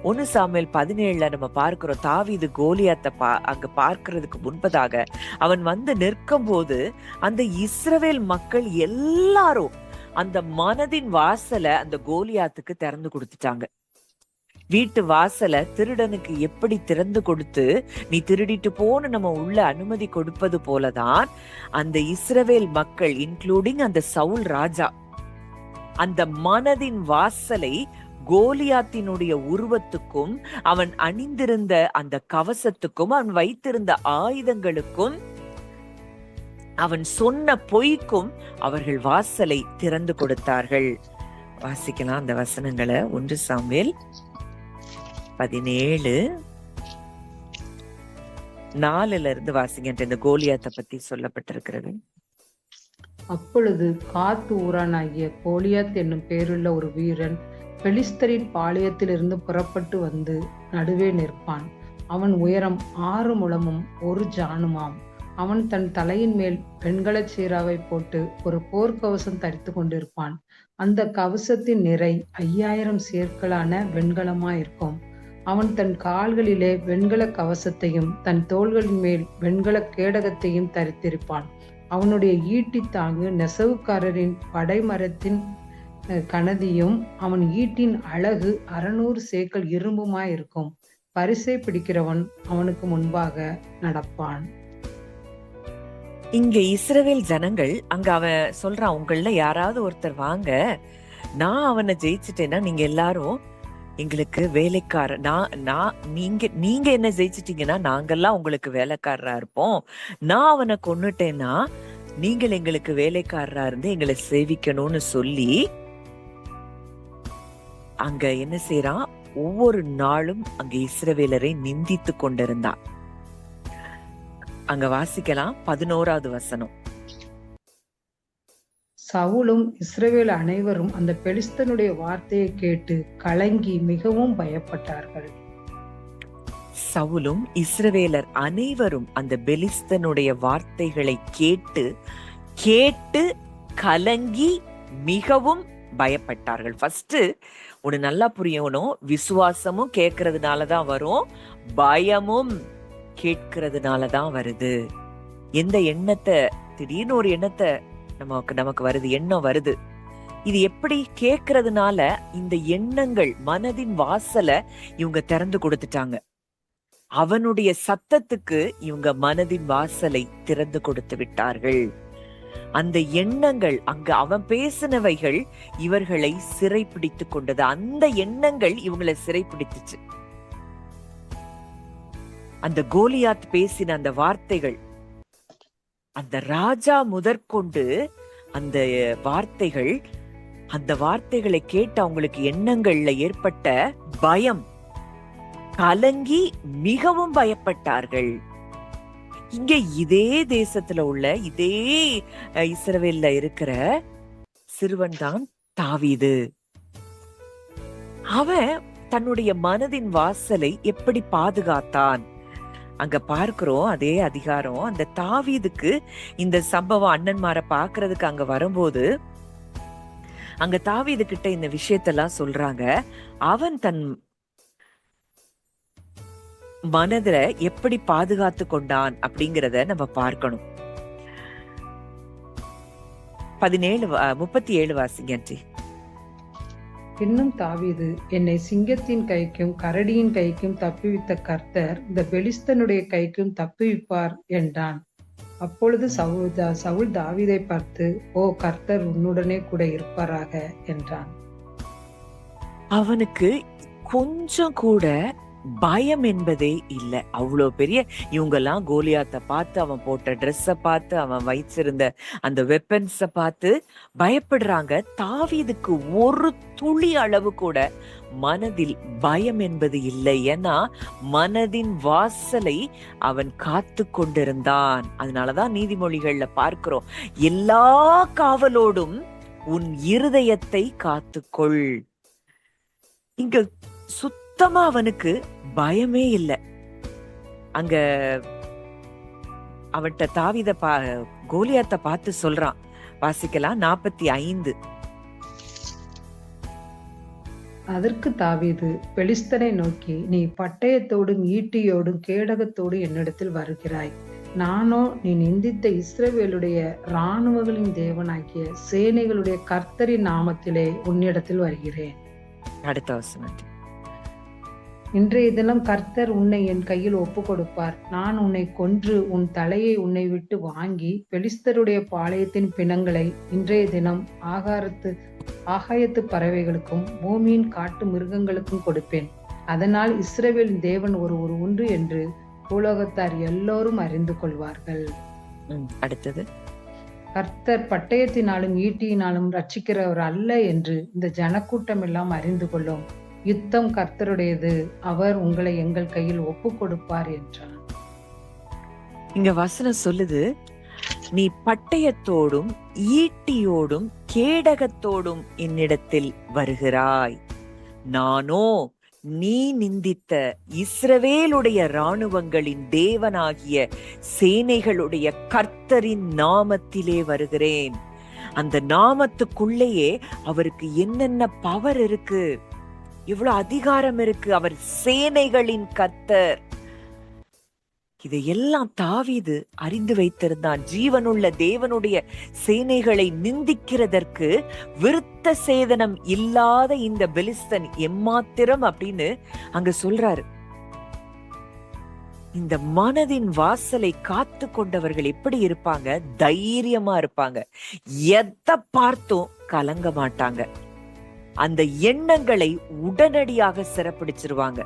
1 சாமுவேல் 17 நம்ம பார்க்கிறோம், தாவீது கோலியாத்த அங்க பார்க்கிறதுக்கு முன்பதாக அவன் வந்து நிற்கும் போது அந்த இஸ்ரவேல் மக்கள் எல்லாரும் அந்த மனதின் வாசலை அந்த கோலியாத்துக்கு திறந்து கொடுத்துட்டாங்க. வீட்டு வாசலை திருடனுக்கு எப்படி திறந்து கொடுத்து நீ திருடிட்டு போன்னு நம்ம உள்ள அனுமதி கொடுப்பது போலதான் அந்த இஸ்ரவேல் மக்கள், இன்க்ளூடிங் அந்த சவுல் ராஜா, அந்த மனதின் வாசலை கோலியாத்தினுடைய உருவத்துக்கும் அவன் அணிந்திருந்த அந்த கவசத்துக்கும் அவன் வைத்திருந்த ஆயுதங்களுக்கும் அவன் சொன்ன பொய்க்கும் அவர்கள் வாசலை திறந்து கொடுத்தார்கள். வாசிக்கலாம் அந்த வசனங்களை. 1 சாமுவேல் 17:4 வாசிங்க. இந்த கோலியாத்தை பத்தி சொல்லப்பட்டிருக்கிறது. அப்பொழுது காத் ஊரானாகிய கோலியாத் என்னும் பேருள்ள ஒரு வீரன் பெலிஸ்தரின் பாளையத்திலிருந்து புறப்பட்டு வந்து நடுவே நிற்பான். அவன் உயரம் 6 முழமும் 1 ஜானுமாம். அவன் தன் தலையின் மேல் வெண்கல சீராவை போட்டு ஒரு போர்க்கவசம் தரித்து கொண்டிருப்பான். அந்த கவசத்தின் நிறை 5000 சேர்களான வெண்கலமாயிருக்கும். அவன் தன் கால்களிலே வெண்கல கவசத்தையும் தன் தோள்களின் மேல் வெண்கல கேடகத்தையும் தரித்திருப்பான். அவனுடைய ஈட்டி தாங்கு நெசவுக்காரரின் படைமரத்தின் கனதியும் அவன் ஈட்டின் அழகு 600 சேக்கல் இரும்புமாயிருக்கும். பரிசை பிடிக்கிறவன் அவனுக்கு முன்பாக நடப்பான். இங்க இஸ்ரவேல் ஜனங்கள் அங்க அவன் சொல்றான், உங்கள யாராவது ஒருத்தர் வாங்க, நான் அவனை ஜெயிச்சுட்டேன்னா நீங்க எல்லாரும் எங்களுக்கு வேலைக்காரர், நீங்க என்ன ஜெயிச்சிட்டீங்கன்னா நாங்கெல்லாம் உங்களுக்கு வேலைக்காரரா இருப்போம். நான் அவனை கொன்னுட்டேன்னா நீங்கள் எங்களுக்கு வேலைக்காரரா இருந்து எங்களை சேவிக்கணும்னு சொல்லி அங்க என்ன செய்யறான், ஒவ்வொரு நாளும் அங்க இஸ்ரவேலரை நிந்தித்து கொண்டிருந்தான். அங்க வாசிக்கலாம் 11வது வசனம். சவுலும் இஸ்ரவேல் அனைவரும் அந்த பெலிஸ்தனுடைய வார்த்தையை கேட்டு கலங்கி மிகவும் பயப்பட்டார்கள். சவுலும் இஸ்ரவேலர் அனைவரும் அந்த பெலிஸ்தனுடைய வார்த்தைகளை கேட்டு கலங்கி மிகவும் பயப்பட்டார்கள். ஃபர்ஸ்ட் ஒண்ணு நல்லா புரியணும், விசுவாசமும் கேட்கறதுனாலதான் வரும், பயமும் கேட்கறதுனாலதான் வருது. எந்த எண்ணத்தை, திடீர்னு ஒரு எண்ணத்தை நமக்கு வருது, எண்ணம் வருது. இது எப்படி? கேட்கறதுனால இந்த எண்ணங்கள், மனதின் வாசலை இவங்க திறந்து கொடுத்துட்டாங்க. அவனுடைய சத்தத்துக்கு இவங்க மனதின் வாசலை திறந்து கொடுத்து விட்டார்கள். அந்த எண்ணங்கள், அங்க அவன் பேசினவைகள் இவர்களை சிறை பிடித்து கொண்டது. அந்த எண்ணங்கள் இவங்களை சிறை பிடித்துச்சு. அந்த கோலியாத் பேசின அந்த வார்த்தைகள், அந்த ராஜா முதற்கொண்டு அந்த வார்த்தைகள், அந்த வார்த்தைகளை கேட்டு அவங்களுக்கு எண்ணங்கள்ல ஏற்பட்ட பயம், கலங்கி மிகவும் பயப்பட்டார்கள். இங்க இதே தேசத்துல உள்ள, இதே இஸ்ரவேல்ல இருக்கிற சிறுவன் தான் தாவீது. அவன் தன்னுடைய மனதின் வாசலை எப்படி பாதுகாத்தான்? அங்க பார்க்கிறோம் அதே அதிகாரம். அந்த தாவீதுக்கு இந்த சம்பவம், அண்ணன்மாரை பாக்குறதுக்கு அங்க வரும்போது அங்க தாவீது கிட்ட இந்த விஷயத்தெல்லாம் சொல்றாங்க. அவன் தன் மனதுல எப்படி பாதுகாத்து கொண்டான் அப்படிங்கிறத நம்ம பார்க்கணும். 37 வாசிங்க. இன்னும் தாவீது, என்னை சிங்கத்தின் கைக்கும் கரடியின் கைக்கும் தப்புவித்த கர்த்தர் இந்த பெலிஸ்தனுடைய கைக்கும் தப்புவிப்பார் என்றான். அப்பொழுது சவுல் தாவீதை பார்த்து, ஓ, கர்த்தர் உன்னுடனே கூட இருப்பாராக என்றான். அவனுக்கு கொஞ்சம் கூட பயம் என்பதே இல்ல. அவ்வளவு பெரிய இவங்கெல்லாம் கோலியாத்தை பார்த்து, அவன் போட்ட ட்ரெஸ்ஸ பார்த்து, அவன் வைச்சிருந்த அந்த வெப்பன்ஸ பார்த்து பயப்படுறாங்க. தாவீதுக்கு ஒரு துளி அளவு கூட மனதில் பயம் என்பது இல்லை. ஏன்னா மனதின் வாசலை அவன் காத்து கொண்டிருந்தான். அதனாலதான் நீதிமொழிகள்ல பார்க்கிறோம், எல்லா காவலோடும் உன் இருதயத்தை காத்துக்கொள். இங்க சுத்தமா அவனுக்கு பயமே இல்லை. அங்க அவன்கிட்ட தாவீத கோலியாத்தை பார்த்து சொல்றான். வாசிக்கலாம் 45. அதற்கு தாவீது பெலிஸ்தனை நோக்கி, நீ பட்டயத்தோடும் ஈட்டியோடும் கேடகத்தோடும் என்னிடத்தில் வருகிறாய். நானோ நீ நிந்தித்த இஸ்ரவேலுடைய இராணுவங்களின் தேவனாகிய சேனைகளுடைய கர்த்தரின் நாமத்திலே உன்னிடத்தில் வருகிறேன். அடுத்த வசனம். இன்றைய தினம் கர்த்தர் உன்னை என் கையில் ஒப்பு கொடுப்பார். நான் உன்னை கொன்று உன் தலையை உன்னை விட்டு வாங்கி பெலிஸ்தருடைய பாளையத்தின் பிணங்களை இன்றைய தினம் ஆகாயத்து பறவைகளுக்கும் பூமியின் காட்டு மிருகங்களுக்கும் கொடுப்பேன். அதனால் இஸ்ரவேலின் தேவன் ஒருவர் உண்டு என்று பூலோகத்தார் எல்லோரும் அறிந்து கொள்வார்கள். அடுத்தது, கர்த்தர் பட்டயத்தினாலும் ஈட்டியினாலும் ரட்சிக்கிறவர் அல்ல என்று இந்த ஜனக்கூட்டம் எல்லாம் அறிந்து கொள்ளும். யுத்தம் கர்த்தருடையது, அவர் உங்களை எங்கள் கையில் ஒப்பு கொடுப்பார் என்றார். இங்க வசனம் சொல்லுது, நீ பட்டயத்தோடும் ஈட்டியோடும் கேடகத்தோடும் என்னிடத்தில் வருகிறாய். நானோ நீ நிந்தித்த இஸ்ரவேலுடைய இராணுவங்களின் தேவனாகிய சேனைகளுடைய கர்த்தரின் நாமத்திலே வருகிறேன். அந்த நாமத்துக்குள்ளேயே அவருக்கு என்னென்ன பவர் இருக்கு, இவ்வளவு அதிகாரம் இருக்கு. அவர் சேனைகளின் கர்த்தர். இதையெல்லாம் தாவீது அறிந்து வைத்திருந்தான். ஜீவனுள்ள தேவனுடைய சேனைகளை நிந்திக்கிறதற்கு விருத்த சேதனம் இல்லாத இந்த பெலிஸ்தன் எம்மாத்திரம் அப்படின்னு அங்க சொல்றாரு. இந்த மனதின் வாசலை காத்து கொண்டவர்கள் எப்படி இருப்பாங்க? தைரியமா இருப்பாங்க. எதை பார்த்தும் கலங்க மாட்டாங்க. அந்த எண்ணங்களை உடனடியாக சிறப்பிடிச்சிருவாங்க.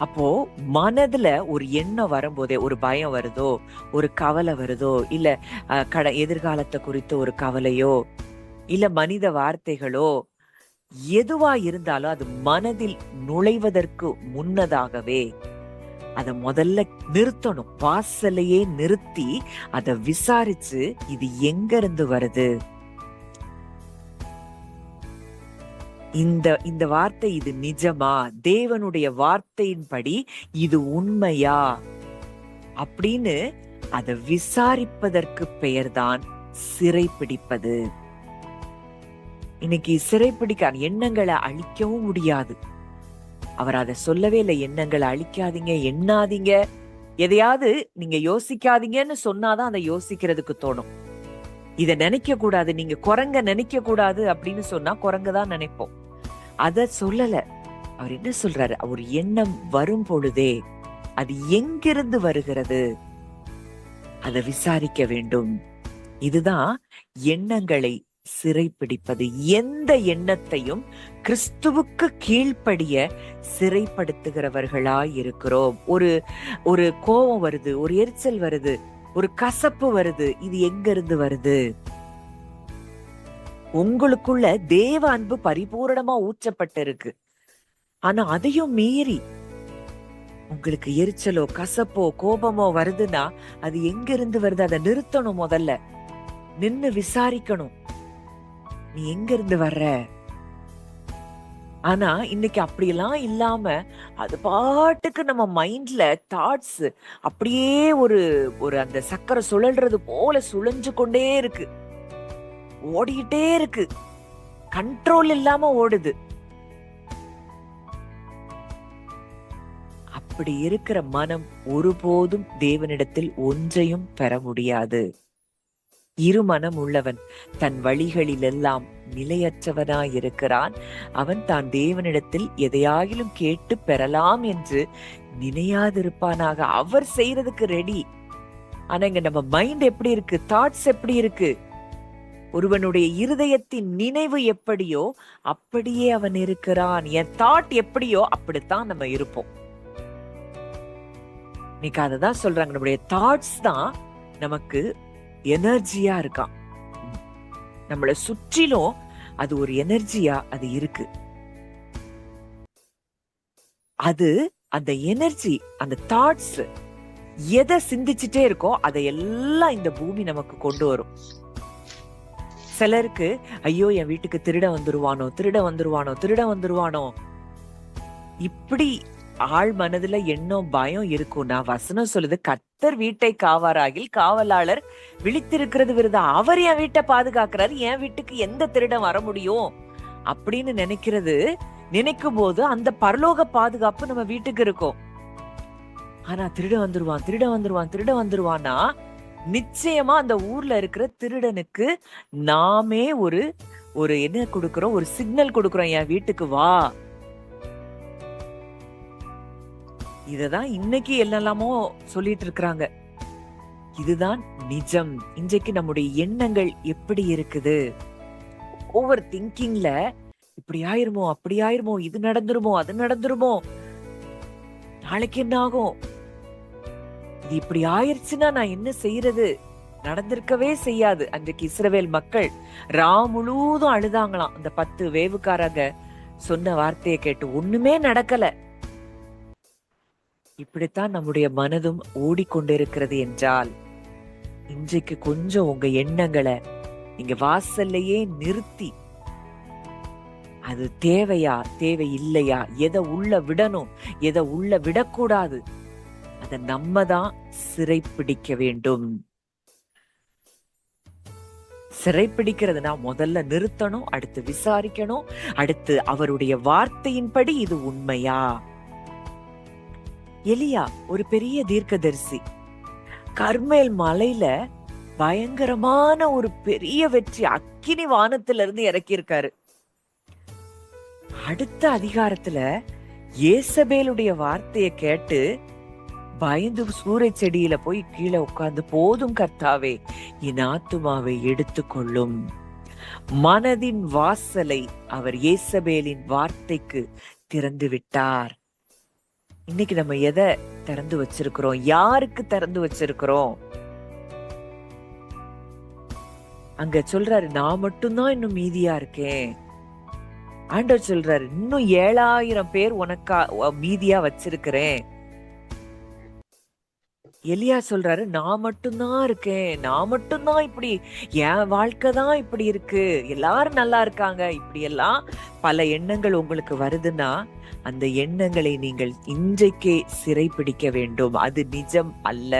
அப்போ மனதுல ஒரு எண்ணம் வரும்போதே, ஒரு பயம் வருதோ, ஒரு கவலை வருதோ, இல்ல எதிர்காலத்தை குறித்த ஒரு கவலையோ, இல்ல மனித வார்த்தைகளோ, எதுவா இருந்தாலும் அது மனதில் நுழைவதற்கு முன்னதாகவே அத முதல்ல நிறுத்தணும். வாசலையே நிறுத்தி அதை விசாரிச்சு, இது எங்க இருந்து வருது, இந்த வார்த்தை இது நிஜமா, தேவனுடைய வார்த்தையின்படி இது உண்மையா அப்படின்னு அதை விசாரிப்பதற்கு பெயர்தான் சிறைப்பிடிப்பது. இன்னைக்கு சிறைப்பிடிக்க எண்ணங்களை அழிக்கவும் முடியாது. அவர் அதை சொல்லவே இல்லை, எண்ணங்களை அழிக்காதீங்க, எண்ணாதீங்க, எதையாவது நீங்க யோசிக்காதீங்கன்னு சொன்னாதான் அதை யோசிக்கிறதுக்கு தோணும். இத நினைக்க கூடாது, நீங்க குரங்க நினைக்க கூடாது அப்படின்னு சொன்னா குரங்குதான் நினைப்போம். அத சொல்லல. அவர் என்ன சொல்றாரு? ஒரு எண்ணம் வரும் பொழுதே அது எங்கிருந்து வருகிறது அதை விசாரிக்க வேண்டும். இதுதான் எண்ணங்களை சிறைப்பிடிப்பது. எந்த எண்ணத்தையும் கிறிஸ்துவுக்கு கீழ்ப்படிய சிறைப்படுத்துகிறவர்களாய் இருக்கிறோம். ஒரு கோபம் வருது, ஒரு எரிச்சல் வருது, ஒரு கசப்பு வருது, இது எங்க இருந்து வருது? உங்களுக்குள்ள தேவ அன்பு பரிபூரணமா ஊற்றப்பட்டிருக்கு. ஆனா அதையும் மீறி உங்களுக்கு எரிச்சலோ கசப்போ கோபமோ வருதுன்னா அது எங்க இருந்து வருது? அதை நிறுத்தணும். முதல்ல நின்னு விசாரிக்கணும், நீ எங்க இருந்து வர்ற. ஆனா இன்னைக்கு அப்படியெல்லாம் இல்லாம அது பாட்டுக்கு நம்ம மைண்ட்ல தாட்ஸ் அப்படியே ஒரு அந்த சக்கரை சுழல்றது போல சுழஞ்சு கொண்டே இருக்கு, ஓடிக்கிட்டே இருக்கு, கண்ட்ரோல் இல்லாம ஓடுது. அப்படி இருக்கிற மனம் ஒருபோதும் தேவனிடத்தில் ஒன்றையும் பெற முடியாது. இரு மனம் உள்ளவன் தன் வழிகளில் எல்லாம் நிலையற்றவனாயிருக்கிறான். அவன் தான் தேவனிடத்தில் எதையாகிலும் கேட்டு பெறலாம் என்று நினையாதிருப்பானாக. அவர் செய்யறதுக்கு ரெடி. ஆனா இங்க நம்ம மைண்ட் எப்படி இருக்கு, தாட்ஸ் எப்படி இருக்கு? ஒருவனுடைய இருதயத்தின் நினைவு எப்படியோ அப்படியே அவன் இருக்கிறான். என் தாட் எப்படியோ அப்படித்தான் நம்ம இருப்போம். இன்னைக்கு அததான் சொல்றாங்க, நம்முடைய தாட்ஸ் தான் நமக்கு எனர்ஜியா இருக்கான். நம்மளை சுற்றிலும் அது ஒரு எனர்ஜியா அது இருக்கு. அது அந்த எனர்ஜி, அந்த தாட்ஸ் எதை சிந்திச்சுட்டே இருக்கோ அதை எல்லாம் இந்த பூமி நமக்கு கொண்டு வரும். சிலருக்கு ஐயோ என் வீட்டுக்கு திருட வந்துருவானோ, திருட வந்துருவானோ, திருட வந்துருவானோ, இப்படி ஆள் மனதுல எண்ணம் பயம் இருக்கும்னா வசனம் சொல்லுது, கர்த்தர் வீட்டை காவாராகில் காவலாளர் விழித்திருக்கிறது விருதா. அவர் என் வீட்டை பாதுகாக்கிறாரு, என் வீட்டுக்கு எந்த திருடன் வர முடியும் அப்படின்னு நினைக்கும் போது அந்த பரலோக பாதுகாப்பு நம்ம வீட்டுக்கு இருக்கும். ஆனா திருட வந்துருவான்னா நிச்சயமா அந்த ஊர்ல இருக்கிற திருடனுக்கு நாமே ஒரு என்ன கொடுக்கிறோம், ஒரு சிக்னல் கொடுக்கிறோம், என் வீட்டுக்கு வா. இததான் இன்னைக்கு என்னெல்லாமோ சொல்லிட்டு இருக்கிறாங்க. இதுதான் நிஜம். இன்றைக்கு நம்முடைய எண்ணங்கள் எப்படி இருக்குது? ஓவர் திங்கிங்ல இப்படி ஆயிருமோ, அப்படி ஆயிருமோ, இது நடந்துருமோ, அது நடந்துருமோ, நாளைக்கு என்ன ஆகும், இது இப்படி ஆயிருச்சுன்னா நான் என்ன செய்யறது? நடந்திருக்கவே செய்யாது. அன்றைக்கு இஸ்ரவேல் மக்கள் முழுவதும் அழுதாங்களாம். அந்த 10 வேவுக்காரங்க சொன்ன வார்த்தையை கேட்டு ஒண்ணுமே நடக்கல. இப்படித்தான் நம்முடைய மனதும் ஓடிக்கொண்டிருக்கிறது என்றால், இன்றைக்கு கொஞ்சம் உங்க எண்ணங்களை நீங்க வாசல்லையே நிறுத்தி, அது தேவையா, தேவை இல்லையா, எதை உள்ள விடணும், எதை உள்ள விடக்கூடாது, அதை நம்ம தான் சிறைப்பிடிக்க வேண்டும். சிறைப்பிடிக்கிறதுனா முதல்ல நிறுத்தணும், அடுத்து விசாரிக்கணும், அடுத்து அவருடைய வார்த்தையின்படி இது உண்மையா. எலியா ஒரு பெரிய தீர்க்கதரிசி. கர்மேல் மலையில பயங்கரமான ஒரு பெரிய வெற்றி, அக்கினி வானத்திலிருந்து இறக்கி இருக்காரு. அடுத்த அதிகாரத்துல ஏசபேலுடைய வார்த்தையை கேட்டு பயந்து சூறை செடியில போய் கீழே உட்கார்ந்து, போதும் கர்த்தாவே, என் ஆத்துமாவை எடுத்துக்கொள்ளும். மனதின் வாசலை அவர் ஏசபேலின் வார்த்தைக்கு திறந்து விட்டார். இன்னைக்கு நம்ம எதை திறந்து வச்சிருக்கிறோம்? யாருக்கு திறந்து வச்சிருக்கிறோம்? அங்க சொல்றாரு, நான் மட்டும்தான் இன்னும் மீதியா இருக்கேன். ஆண்டவர் சொல்றாரு, இன்னும் 7000 பேர் உனக்கா மீதியா வச்சிருக்கிறேன். எலியா சொல்றாரு, நான் மட்டும்தான் இருக்கேன், நான் மட்டும்தான் இப்படி, என் வாழ்க்கை தான் இப்படி இருக்கு, எல்லாரும் நல்லா இருக்காங்க. இப்படி எல்லாம் பல எண்ணங்கள் உங்களுக்கு வருதுன்னா, அந்த எண்ணங்களை நீங்கள் இன்றைக்கே சிறைப்பிடிக்க வேண்டும். அது நிஜம் அல்ல.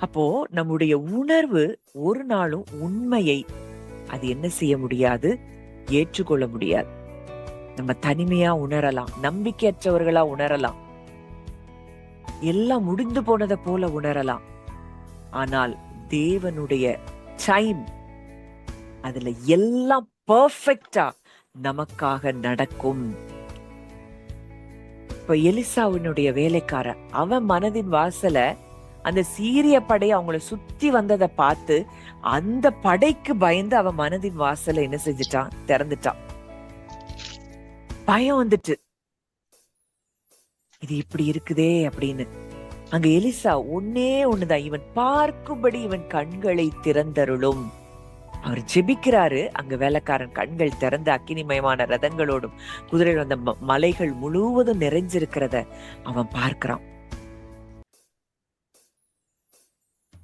அப்போ நம்முடைய உணர்வு ஒரு நாளும் உண்மையை அது என்ன செய்ய முடியாது, ஏற்றுக்கொள்ள முடியாது. நம்ம தனிமையா உணரலாம், நம்பிக்கையற்றவர்களா உணரலாம், எல்லாம் முடிந்து போனதை போல உணரலாம். ஆனால் தேவனுடைய டைம், அதுல எல்லாம் பெர்ஃபெக்ட்டா நமக்காக நடக்கும். இப்ப எலிசாவினுடைய வேலைக்காரன், அவன் மனதின் வாசல அந்த சீரிய படை அவங்கள சுத்தி வந்ததை பார்த்து அந்த படைக்கு பயந்து அவன் மனதின் வாசல என்ன செஞ்சுட்டான், திறந்துட்டான். பயம் வந்துட்டு, இது இப்படி இருக்குதே அப்படின்னு. அங்க எலிசா ஒண்ணுதான், இவன் பார்க்கும்படி இவன் கண்களை திறந்தருளும். அவர் ஜெபிக்கிறாரு. அங்க வேலைக்காரன் கண்கள் திறந்து அக்கினிமயமான ரதங்களோடும் குதிரை வந்த மலைகள் முழுவதும் நிறைஞ்சிருக்கிறத அவன் பார்க்கிறான்.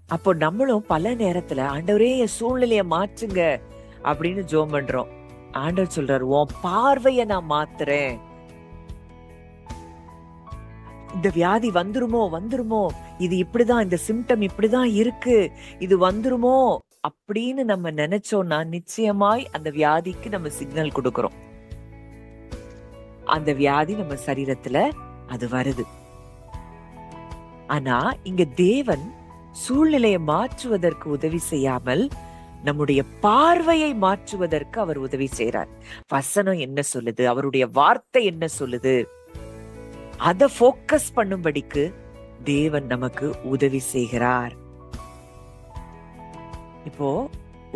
அப்போ நம்மளும் பல நேரத்துல, ஆண்டவரே என் சூழ்நிலைய மாற்றுங்க அப்படின்னு ஜெபம் பண்றோம். ஆண்டவர் சொல்றாரு, உன் பார்வைய நான் மாத்துறேன். இந்த வியாதி வந்துருமோ, இது இப்படிதான், இந்த சிம்டம் இப்படிதான் இருக்கு, இது வந்துருமோ அப்படின்னு நம்ம நினைச்சோம்னா நிச்சயமாய் அந்த வியாதிக்கு நம்ம சிக்னல் கொடுக்கிறோம். அந்த வியாதி நம்ம சரீரத்துல அது வருது. ஆனா இங்க தேவன் சூழ்நிலையை மாற்றுவதற்கு உதவி செய்யாமல் நம்முடைய பார்வையை மாற்றுவதற்கு அவர் உதவி செய்யறார். வசனம் என்ன சொல்லுது, அவருடைய வார்த்தை என்ன சொல்லுது, அதை போக்கஸ் பண்ணும்படிக்கு தேவன் நமக்கு உதவி செய்கிறார். இப்போ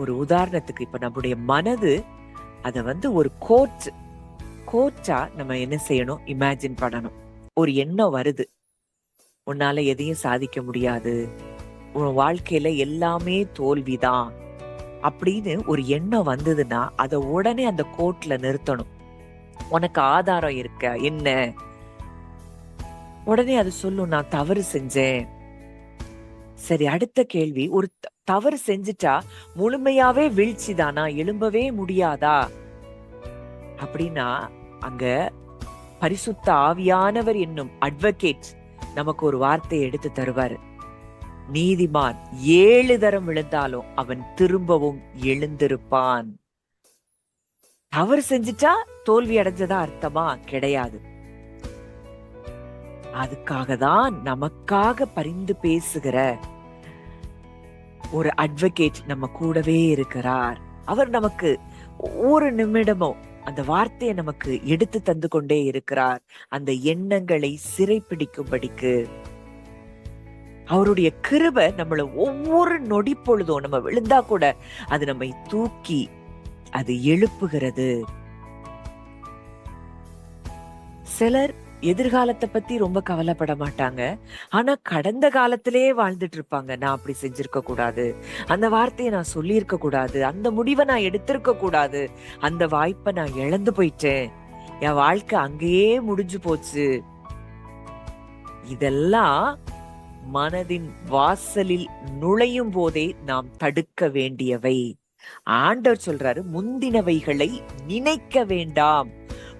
ஒரு உதாரணத்துக்கு, இப்ப நம்முடைய மனது அத ஒரு கோச்சா நம்ம என்ன செய்யணும், இமேஜின் பண்ணணும். ஒரு எண்ணம் வருது, உன்னால எதையும் சாதிக்க முடியாது, உன் வாழ்க்கையில எல்லாமே தோல்விதான் அப்படின்னு ஒரு எண்ணம் வந்ததுன்னா அத உடனே அந்த கோட்ல நிறுத்தணும். உனக்கு ஆதாரம் இருக்க என்ன? உடனே அது சொல்லும், நான் தவறு செஞ்சேன். சரி, அடுத்த கேள்வி, ஒரு தவறு செஞ்சுட்டா முழுமையாவே வீழ்ச்சிதானா, எழும்பவே முடியாதா அப்படின்னா, அங்க பரிசுத்த ஆவியானவர் என்னும் அட்வொகேட் நமக்கு ஒரு வார்த்தையை எடுத்து தருவாரு. நீதிமான் 7 தரம் விழுந்தாலும் அவன் திரும்பவும் எழுந்திருப்பான். தவறு செஞ்சுட்டா தோல்வி அடைஞ்சதா அர்த்தமா? கிடையாது. அதுக்காக தான் நமக்காக பரிந்து பேசுகிற ஒரு அட்வொகேட் நம்ம கூடவே இருக்கிறார். அவர் நமக்கு ஒவ்வொரு நிமிடமும் அந்த வார்த்தையை நமக்கு எடுத்து தந்து கொண்டே இருக்கிறார், அந்த எண்ணங்களை சிறைப்பிடிக்கும்படிக்கு. அவருடைய கிருபை நம்மள ஒவ்வொரு நொடி பொழுதும் நம்ம விழுந்தா கூட அது நம்மை தூக்கி அது எழுப்புகிறது. சிலர் எதிர்காலத்தை பத்தி ரொம்ப கவலைப்பட மாட்டாங்க. ஆனா கடந்த காலத்திலே வாழ்ந்துட்டு இருப்பாங்க. நான் அப்படி செஞ்சிருக்க கூடாது, அந்த வார்த்தையை நான் சொல்லி இருக்க கூடாது, அந்த முடிவை நான் எடுத்திருக்க கூடாது, அந்த வாய்ப்பை நான் இழந்து போயிட்டேன், என் வாழ்க்கை அங்கேயே முடிஞ்சு போச்சு. இதெல்லாம் மனதின் வாசலில் நுழையும் போதே நாம் தடுக்க வேண்டியவை. ஆண்டவர் சொல்றாரு, முந்தினவைகளை நினைக்க வேண்டாம்,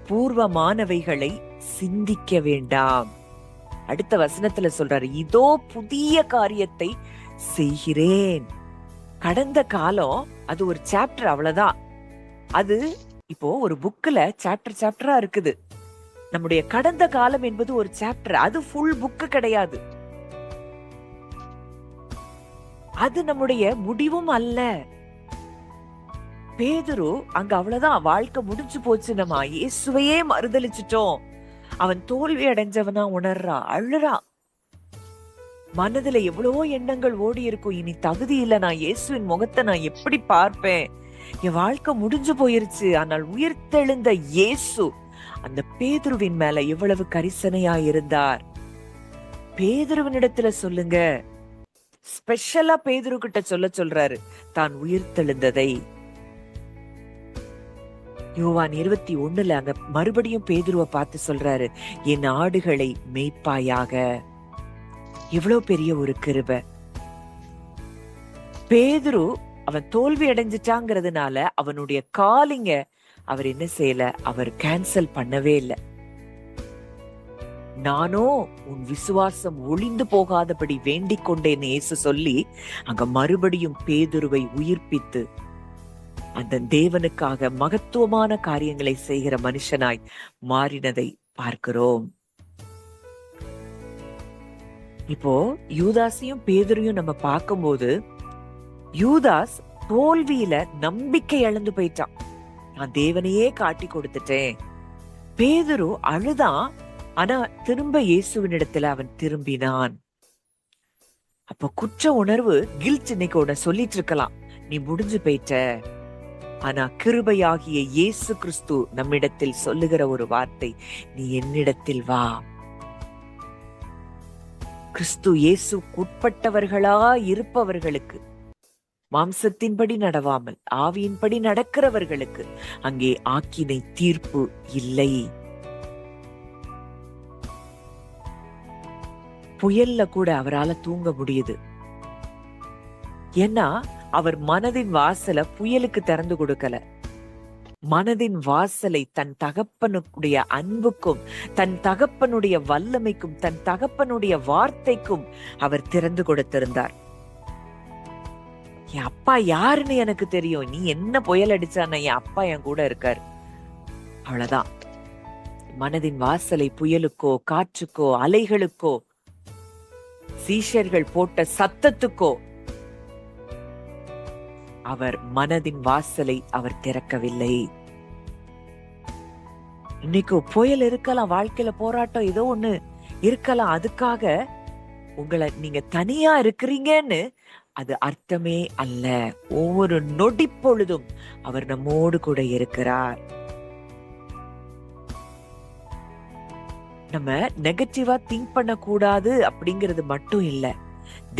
பூர்வமானவைகளை சிந்திக்க வேண்டாம். அடுத்த வசனத்துல சொல்றாரு, இதோ புதிய காரியத்தை செய்கிறேன். கடந்த காலம் அது ஒரு சாப்டர், அவ்வளவுதான். அது இப்போ ஒரு புக்ல சாப்டரா இருக்குது. நம்முடைய கடந்த காலம் என்பது ஒரு சாப்டர், அது ஃபுல் புக் கிடையாது. அது நம்முடைய முடிவும் அல்ல. பேதுரு அங்க அவ்வளவுதான், வாழ்க்கை முடிஞ்சு போச்சு, நம்ம இயேசுவையே மறுதலிச்சிட்டோம். அவன் தோல்வி அடைஞ்சவனா உணர்றா, அழுறா. மனதுல எவ்வளவோ எண்ணங்கள் ஓடி இருக்கும். இனி தகுதி இல்ல, நான் இயேசுவின் முகத்தை நான் எப்படி பார்ப்பேன், என் வாழ்க்கை முடிஞ்சு போயிருச்சு. ஆனால் உயிர்த்தெழுந்த இயேசு அந்த பேதுருவின் மேல எவ்வளவு கரிசனையா இருந்தார். பேதுருவினிடத்துல சொல்லுங்க, ஸ்பெஷலா பேதுரு கிட்ட சொல்றாரு தான் உயிர்த்தெழுந்ததை. யோவான் 21 அங்க மறுபடியும் பேதுருவை பார்த்து சொல்றாரு, என் ஆடுகளை மேய்ப்பாயாக. எவ்வளவு பெரிய ஒரு கிருபை. பேதுரு அவன் தோல்வி அடைஞ்சிட்டாங்கிறதுனால அவனுடைய காலிங்க அவர் என்ன செய்யல, அவர் கேன்சல் பண்ணவே இல்லை. நானோ உன் விசுவாசம் ஒளிந்து போகாதபடி வேண்டிக் கொண்டேன் இயேசு சொல்லி அங்க மறுபடியும் பேதுருவை உயிர்ப்பித்து அந்த தேவனுக்காக மகத்துவமான காரியங்களை செய்கிற மனுஷனாய் மாறினதை பார்க்கிறோம். இப்போ யூதாசையும் பேதுருவையும் நம்ம பார்க்கும்போது, யூதாஸ் தோல்வியில நம்பிக்கை இழந்து போயிட்டான். நான் தேவனையே காட்டி கொடுத்துட்டேன். பேதுரு அழுதான், ஆனா திரும்ப இயேசுவினிடத்துல அவன் திரும்பினான். அப்ப குற்ற உணர்வு, கில்ட் இன்னைக்கு உன்னை சொல்லிட்டு இருக்கலாம், நீ முடிஞ்சு போயிட்ட. ஆனா கிருபையாகிய இயேசு கிறிஸ்து நம்மிடத்தில் சொல்லுகிற ஒரு வார்த்தை, நீ என்னிடத்தில் வா. கிறிஸ்து இயேசுக்கு உட்பட்டவர்களா இருப்பவர்களுக்கு, மாம்சத்தின்படி நடவாமல் ஆவியின்படி நடக்கிறவர்களுக்கு அங்கே ஆக்கினை தீர்ப்பு இல்லை. புயல்ல கூட அவரால தூங்க முடியுது. ஏன்னா அவர் மனதின் வாசலை புயலுக்கு திறந்து கொடுக்கல. மனதின் வாசலை தன் தகப்பனுடைய அன்புக்கும், தன் தகப்பனுடைய வல்லமைக்கும், தன் தகப்பனுடைய வார்த்தைக்கும் அவர் திறந்து கொடுத்திருந்தார். என் அப்பா யாருன்னு எனக்கு தெரியும், நீ என்ன புயல் அடிச்சான என் அப்பா என் கூட இருக்காரு, அவ்வளவுதான். மனதின் வாசலை புயலுக்கோ, காற்றுக்கோ, அலைகளுக்கோ, சீஷர்கள் போட்ட சத்தத்துக்கோ அவர் மனதின் வாசலை அவர் திறக்கவில்லை. இன்னைக்கு புயல் இருக்கலாம், வாழ்க்கையில போராட்டம் ஏதோ ஒண்ணு இருக்கலாம். அதுக்காக உங்களை நீங்க தனியா இருக்கிறீங்கன்னு அது அர்த்தமே அல்ல. ஒவ்வொரு நொடி பொழுதும் அவர் நம்மோடு கூட இருக்கிறார். நம்ம நெகட்டிவா திங்க் பண்ண கூடாது அப்படிங்கிறது மட்டும் இல்ல,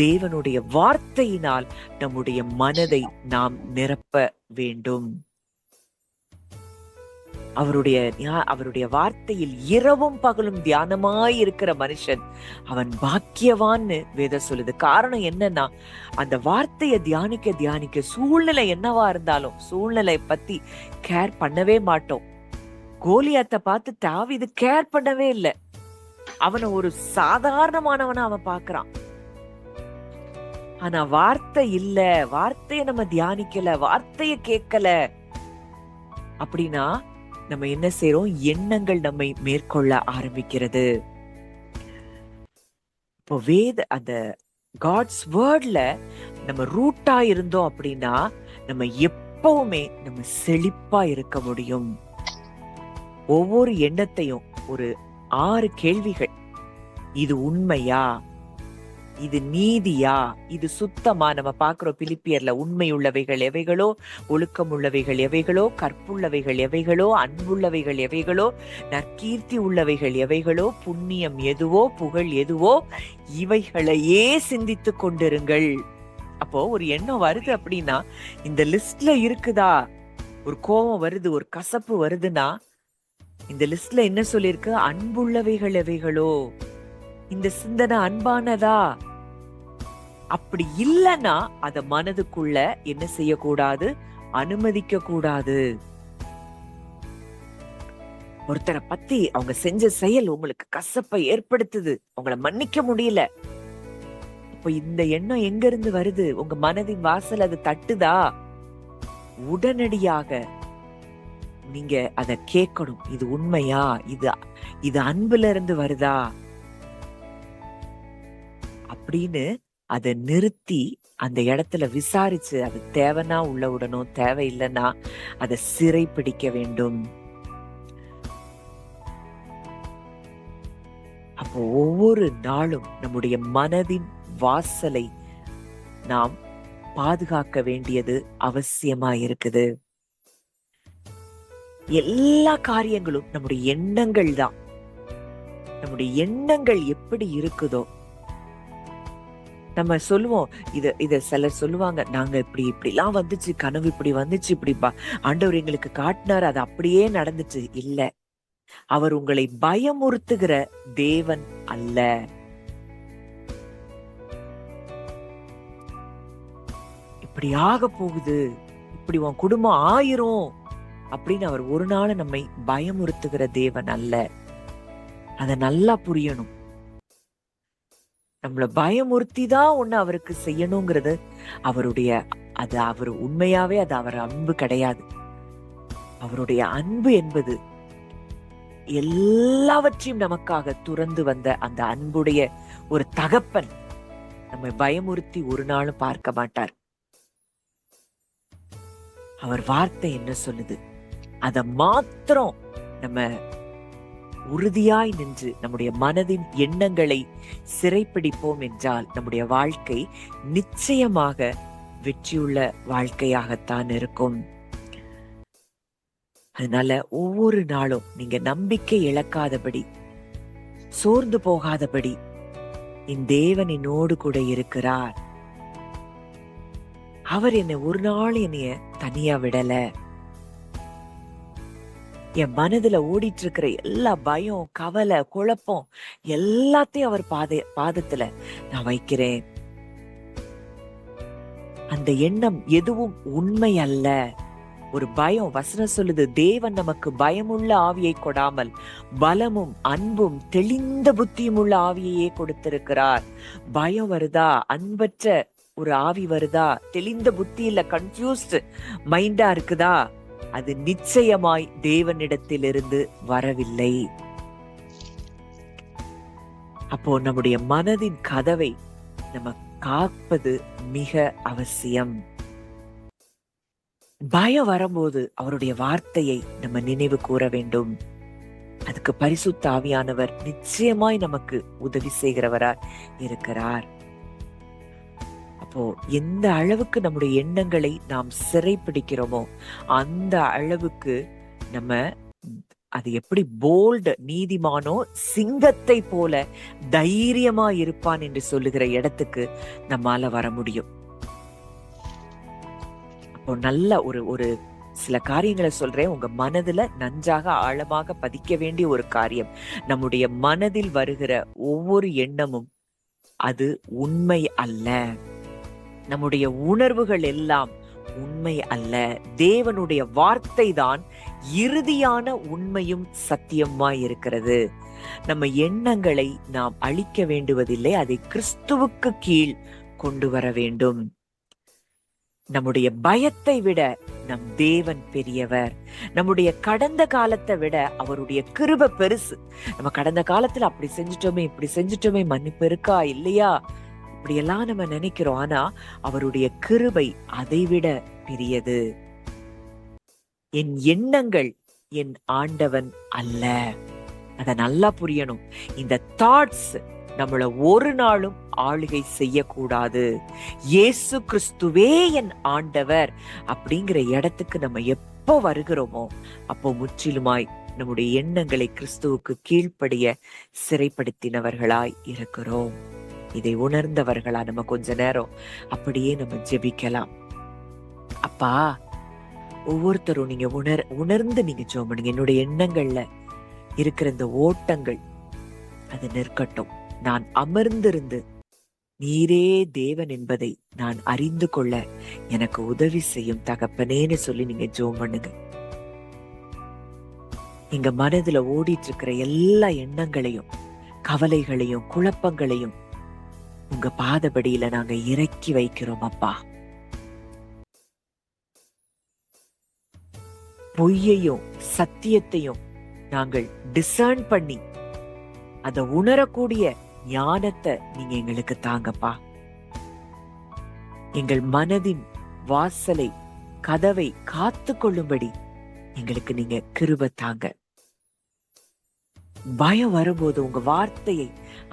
தேவனுடைய வார்த்தையினால் நம்முடைய மனதை நாம் நிரப்ப வேண்டும். அவருடைய வார்த்தையில் இரவும் பகலும் தியானமாய் இருக்கிற மனுஷன் அவன் பாக்கியவான்னு வேதம் சொல்லுது. காரணம் என்னன்னா, அந்த வார்த்தையை தியானிக்க தியானிக்க சூழ்நிலை என்னவா இருந்தாலும் சூழ்நிலை பத்தி கேர் பண்ணவே மாட்டோம். கோலியாத்தை பார்த்து தாவீது கேர் பண்ணவே இல்லை. அவனை ஒரு சாதாரணமானவனை அவன் பாக்குறான். ஆனா வார்த்தை இல்ல, வார்த்தைய நம்ம தியானிக்கல, வார்த்தைய கேட்கல, அப்படின்னா நம்ம என்ன செய்றோம்? எண்ணங்கள் நம்மை மேற்கொள்ள ஆரம்பிக்கிறது. இப்போ அந்த காட்ஸ் வேர்ட்ல நம்ம ரூட்டா இருந்தோம் அப்படின்னா நம்ம எப்பவுமே நம்ம செழிப்பா இருக்க முடியும். ஒவ்வொரு எண்ணத்தையும் ஒரு 6 கேள்விகள். இது உண்மையா? இது நீதியா? இது சுத்தமா? நம்ம பாக்குறோம் பிலிப்பியர்ல, உண்மை உள்ளவைகள் எவைகளோ, ஒழுக்கம் உள்ளவைகள் எவைகளோ, கற்புள்ளவைகள் எவைகளோ, அன்புள்ளவைகள் எவைகளோ, நற்கீர்த்தி உள்ளவைகள் எவைகளோ, புண்ணியம் எதுவோ, புகழ் எதுவோ, இவைகளையே சிந்தித்துக் கொண்டிருங்கள். அப்போ ஒரு எண்ணம் வருது அப்படின்னா இந்த லிஸ்ட்ல இருக்குதா? ஒரு கோபம் வருது, ஒரு கசப்பு வருதுன்னா இந்த லிஸ்ட்ல என்ன சொல்லிருக்கு? அன்புள்ளவைகள் எவைகளோ, இந்த சிந்தனை அன்பானதா? அப்படி இல்லைன்னா அத மனதுக்குள்ள என்ன செய்யக்கூடாது? அனுமதிக்க கூடாது. ஒருத்தரை பத்தி அவங்க செஞ்ச செயல் உங்களுக்கு கசப்பை ஏற்படுத்துது, உங்களை மன்னிக்க முடியல. அப்ப இந்த எண்ணம் எங்க இருந்து வருது? உங்க மனதின் வாசல் அது தட்டுதா? உடனடியாக நீங்க அத கேட்கணும். இது உண்மையா? இது அன்புல இருந்து வருதா அப்படின்னு அதை நிறுத்தி அந்த இடத்துல விசாரிச்சு அது தேவைன்னா உள்ள விடணும், தேவையில்லைன்னா அதை சிறை பிடிக்க வேண்டும். அப்போ ஒவ்வொரு நாளும் நம்முடைய மனதின் வாசலை நாம் பாதுகாக்க வேண்டியது அவசியமா இருக்குது. எல்லா காரியங்களும் நம்முடைய எண்ணங்கள் தான். நம்முடைய எண்ணங்கள் எப்படி இருக்குதோ, நம்ம சொல்லுவோம், இத சிலர் சொல்லுவாங்க, நாங்க இப்படிலாம் வந்துச்சு, கனவு இப்படி வந்துச்சு, இப்படிப்பா ஆண்டவர் எங்களுக்கு காட்டினார், அது அப்படியே நடந்துச்சு. இல்ல, அவர் உங்களை பயமுறுத்துகிற தேவன் அல்ல. இப்படி ஆக போகுது, இப்படி உன் குடும்பம் ஆயிரும் அப்படின்னு அவர் ஒரு நாள் நம்மை பயமுறுத்துகிற தேவன் அல்ல. அத நல்லா புரியணும். நம்மள பயமுறுத்தி தான் ஒண்ணு அவருக்கு செய்யணுங்கிறது அவர் உண்மையாவே அது அவர் அன்பு கிடையாது. அவருடைய அன்பு என்பது எல்லாவற்றையும் நமக்காக துறந்து வந்த அந்த அன்புடைய ஒரு தகப்பன் நம்மை பயமுறுத்தி ஒரு நாளும் பார்க்க மாட்டார். அவர் வார்த்தை என்ன சொல்லுது அத மாத்திரம் நம்ம உறுதியாய் நின்று நம்முடைய மனதின் எண்ணங்களை சிறைப்பிடிப்போம் என்றால் நம்முடைய வாழ்க்கை நிச்சயமாக வெற்றியுள்ள வாழ்க்கையாகத்தான் இருக்கும். அதனால ஒவ்வொரு நாளும் நீங்க நம்பிக்கை இழக்காதபடி, சோர்ந்து போகாதபடி, என் தேவன் என்னோடு கூட இருக்கிறார், அவர் என்னை ஒரு நாள் என்னைய தனியா விடல, என் மனதுல ஓடிட்டு இருக்கிற எல்லா பயம், கவலை, குழப்பம் எல்லாத்தையும் அவர் பாதத்துல நான் வைக்கிறேன். அந்த எண்ணம் எதுவும் உண்மை அல்ல. ஒரு பயம், வசனம் சொல்லுது, தேவன் நமக்கு பயமுள்ள ஆவியை கொடாமல் பலமும் அன்பும் தெளிந்த புத்தியும் உள்ள ஆவியையே கொடுத்திருக்கிறார். பயம் வருதா? அன்பற்ற ஒரு ஆவி வருதா? தெளிந்த புத்தி இல்ல, கன்ஃபியூஸ்ட் மைண்டா இருக்குதா? அது நிச்சயமாய் தேவனிடத்திலிருந்து வரவில்லை. அப்போ நம்முடைய மனதின் கதவை நம்ம காப்பது மிக அவசியம். பயம் வரும்போது அவருடைய வார்த்தையை நம்ம நினைவு கூற வேண்டும். அதுக்கு பரிசுத்த ஆவியானவர் நிச்சயமாய் நமக்கு உதவி செய்கிறவராய் இருக்கிறார். அப்போ எந்த அளவுக்கு நம்முடைய எண்ணங்களை நாம் சிறை பிடிக்கிறோமோ அந்த அளவுக்கு நம்ம அது எப்படி போல்டு, நீதிமானோ சிங்கத்தை போல தைரியமா இருப்பான் என்று சொல்லுகிற இடத்துக்கு நம்மால வர முடியும். அப்போ நல்ல ஒரு சில காரியங்களை சொல்றேன், உங்க மனதுல நன்றாக ஆழமாக பதிக்க வேண்டிய ஒரு காரியம். நம்முடைய மனதில் வருகிற ஒவ்வொரு எண்ணமும் அது உண்மை அல்ல. நம்முடைய உணர்வுகள் எல்லாம் உண்மை அல்ல. தேவனுடைய வார்த்தை தான் இறுதியான உண்மையும் சத்தியமாய் இருக்கிறது. நம்ம எண்ணங்களை நாம் அழிக்க வேண்டுவதில்லை, அதை கிறிஸ்துவுக்கு கீழ் கொண்டு வர வேண்டும். நம்முடைய பயத்தை விட நம் தேவன் பெரியவர். நம்முடைய கடந்த காலத்தை விட அவருடைய கிருபை பெருசு. நம்ம கடந்த காலத்துல அப்படி செஞ்சுட்டோமே, இப்படி செஞ்சுட்டோமே, மன்னிப்பு இருக்கா இல்லையா, இப்படியெல்லாம் நம்ம நினைக்கிறோம். ஆனா அவருடைய கிருபை அதை விட பெரியது. என் எண்ணங்கள் என் ஆண்டவன் அல்ல. அத நல்லா புரியணும். இந்த தாட்ஸ் நம்மள ஒரு நாளும் ஆளுகை செய்யக்கூடாது. இயேசு கிறிஸ்துவே என் ஆண்டவர் அப்படிங்கிற இடத்துக்கு நம்ம எப்போ வருகிறோமோ அப்போ முற்றிலுமாய் நம்முடைய எண்ணங்களை கிறிஸ்துவுக்கு கீழ்ப்படிய சிறைப்படுத்தினவர்களாய் இருக்கிறோம். இதை உணர்ந்தவர்களா நம்ம கொஞ்ச நேரம் அப்படியே நம்ம ஜெபிக்கலாம். அப்பா, ஒவ்வொருத்தரும் நீங்க உணர்ந்து நீங்க ஜெபம் பண்ணுங்க. என்னுடைய எண்ணங்கள்ல இருக்கிற இந்த ஓட்டங்கள் அது நிற்கட்டும். நான் அமர்ந்திருந்து நீரே தேவன் என்பதை நான் அறிந்து கொள்ள எனக்கு உதவி செய்யும் தகப்பனேன்னு சொல்லி நீங்க ஜெபம் பண்ணுங்க. எங்க மனதுல ஓடிட்டு இருக்கிற எல்லா எண்ணங்களையும், கவலைகளையும், குழப்பங்களையும் உங்க பாதபடியில நாங்க இறக்கி வைக்கிறோம் அப்பா. பொய்யையும் சத்தியத்தையும் நாங்கள் டிசர்ன் பண்ணி அதை உணரக்கூடிய ஞானத்தை நீங்க எங்களுக்கு தாங்கப்பா. எங்கள் மனதின் வாசலை, கதவை காத்து கொள்ளும்படி எங்களுக்கு நீங்க கிருபை தாங்க. பயம் வரும்போது உங்க வார்த்தையை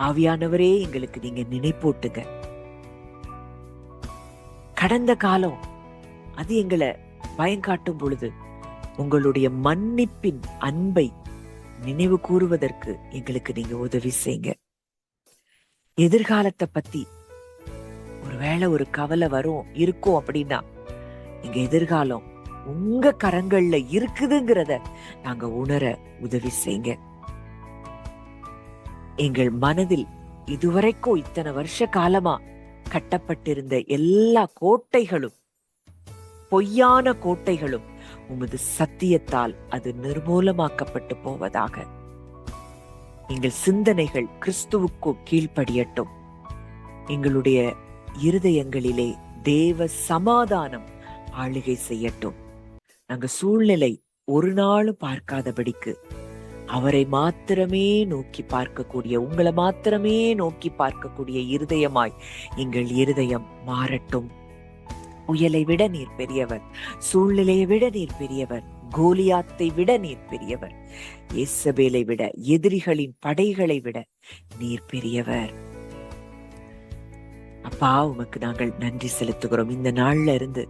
ஆவியானவரே எங்களுக்கு நீங்க நினைப்பூட்டுங்க. கடந்த காலம் அது எங்களை பயம் காட்டும் பொழுது உங்களுடைய மன்னிப்பின் அன்பை நினைவு கூறுவதற்கு எங்களுக்கு நீங்க உதவி செய்யுங்க. எதிர்காலத்தை பத்தி ஒருவேளை ஒரு கவலை இருக்கும் அப்படின்னா எங்க எதிர்காலம் உங்க கரங்கள்ல இருக்குதுங்கிறத நாங்க உணர உதவி செய்யுங்க. எங்கள் மனதில் இதுவரைக்கும் இத்தனை வருஷ காலமா கட்டப்பட்டிருந்த எல்லா கோட்டைகளும், பொய்யான கோட்டைகளும் உமது சத்தியத்தால் அது நிர்மூலமாக்கப்பட்டு போவதாக. எங்கள் சிந்தனைகள் கிறிஸ்துவுக்கு கீழ்ப்படியட்டும். எங்களுடைய இருதயங்களிலே தேவ சமாதானம் ஆளுகை செய்யட்டும். நாங்க சூழ்நிலை ஒரு நாளும் பார்க்காதபடிக்கு அவரை மாத்திரமே நோக்கி பார்க்கக்கூடிய, உங்களை மாத்திரமே நோக்கி பார்க்கக்கூடிய இருதயமாய் எங்கள் இருதயம் மாறட்டும். புயலை விட நீர் பெரியவர், சூழ்நிலையை விட நீர் பெரியவர், கோலியாத்தை விட நீர் பெரியவர், இயேசபேலை விட, எதிரிகளின் படைகளை விட நீர் பெரியவர். அப்பா, உமக்கு நாங்கள் நன்றி செலுத்துகிறோம். இந்த நாள்ல இருந்து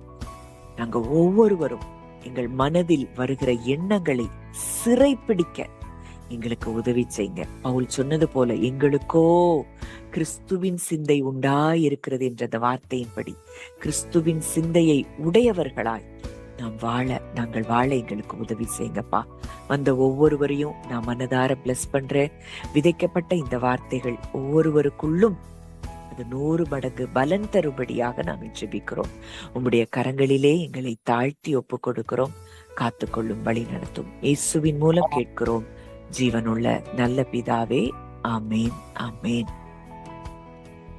நாங்க ஒவ்வொருவரும் எங்கள் மனதில் வருகிற எண்ணங்களை சிறைப்பிடிக்க எங்களுக்கு உதவி செய்யுங்க. பவுல் சொன்னது போல எங்களுக்கோ கிறிஸ்துவின் சிந்தை உண்டாயிருக்கிறது என்ற அந்த வார்த்தையின்படி கிறிஸ்துவின் சிந்தையை உடையவர்களாய் நாங்கள் வாழ எங்களுக்கு உதவி செய்யுங்கப்பா. வந்த ஒவ்வொருவரையும் நான் மனதார பிளஸ் பண்றேன். விதைக்கப்பட்ட இந்த வார்த்தைகள் ஒவ்வொருவருக்குள்ளும் அது 100 மடங்கு பலன் தரும்படியாக நாங்கள் ஜெபிக்கிறோம். உம்முடைய கரங்களிலே எங்களை தாழ்த்தி ஒப்பு கொடுக்கிறோம். காத்துக்கொள்ளும், வழி நடத்தும். இயேசுவின் மூலம் கேட்கிறோம் ஜீவனுள்ள நல்ல பிதாவே. ஆமேன், ஆமேன்.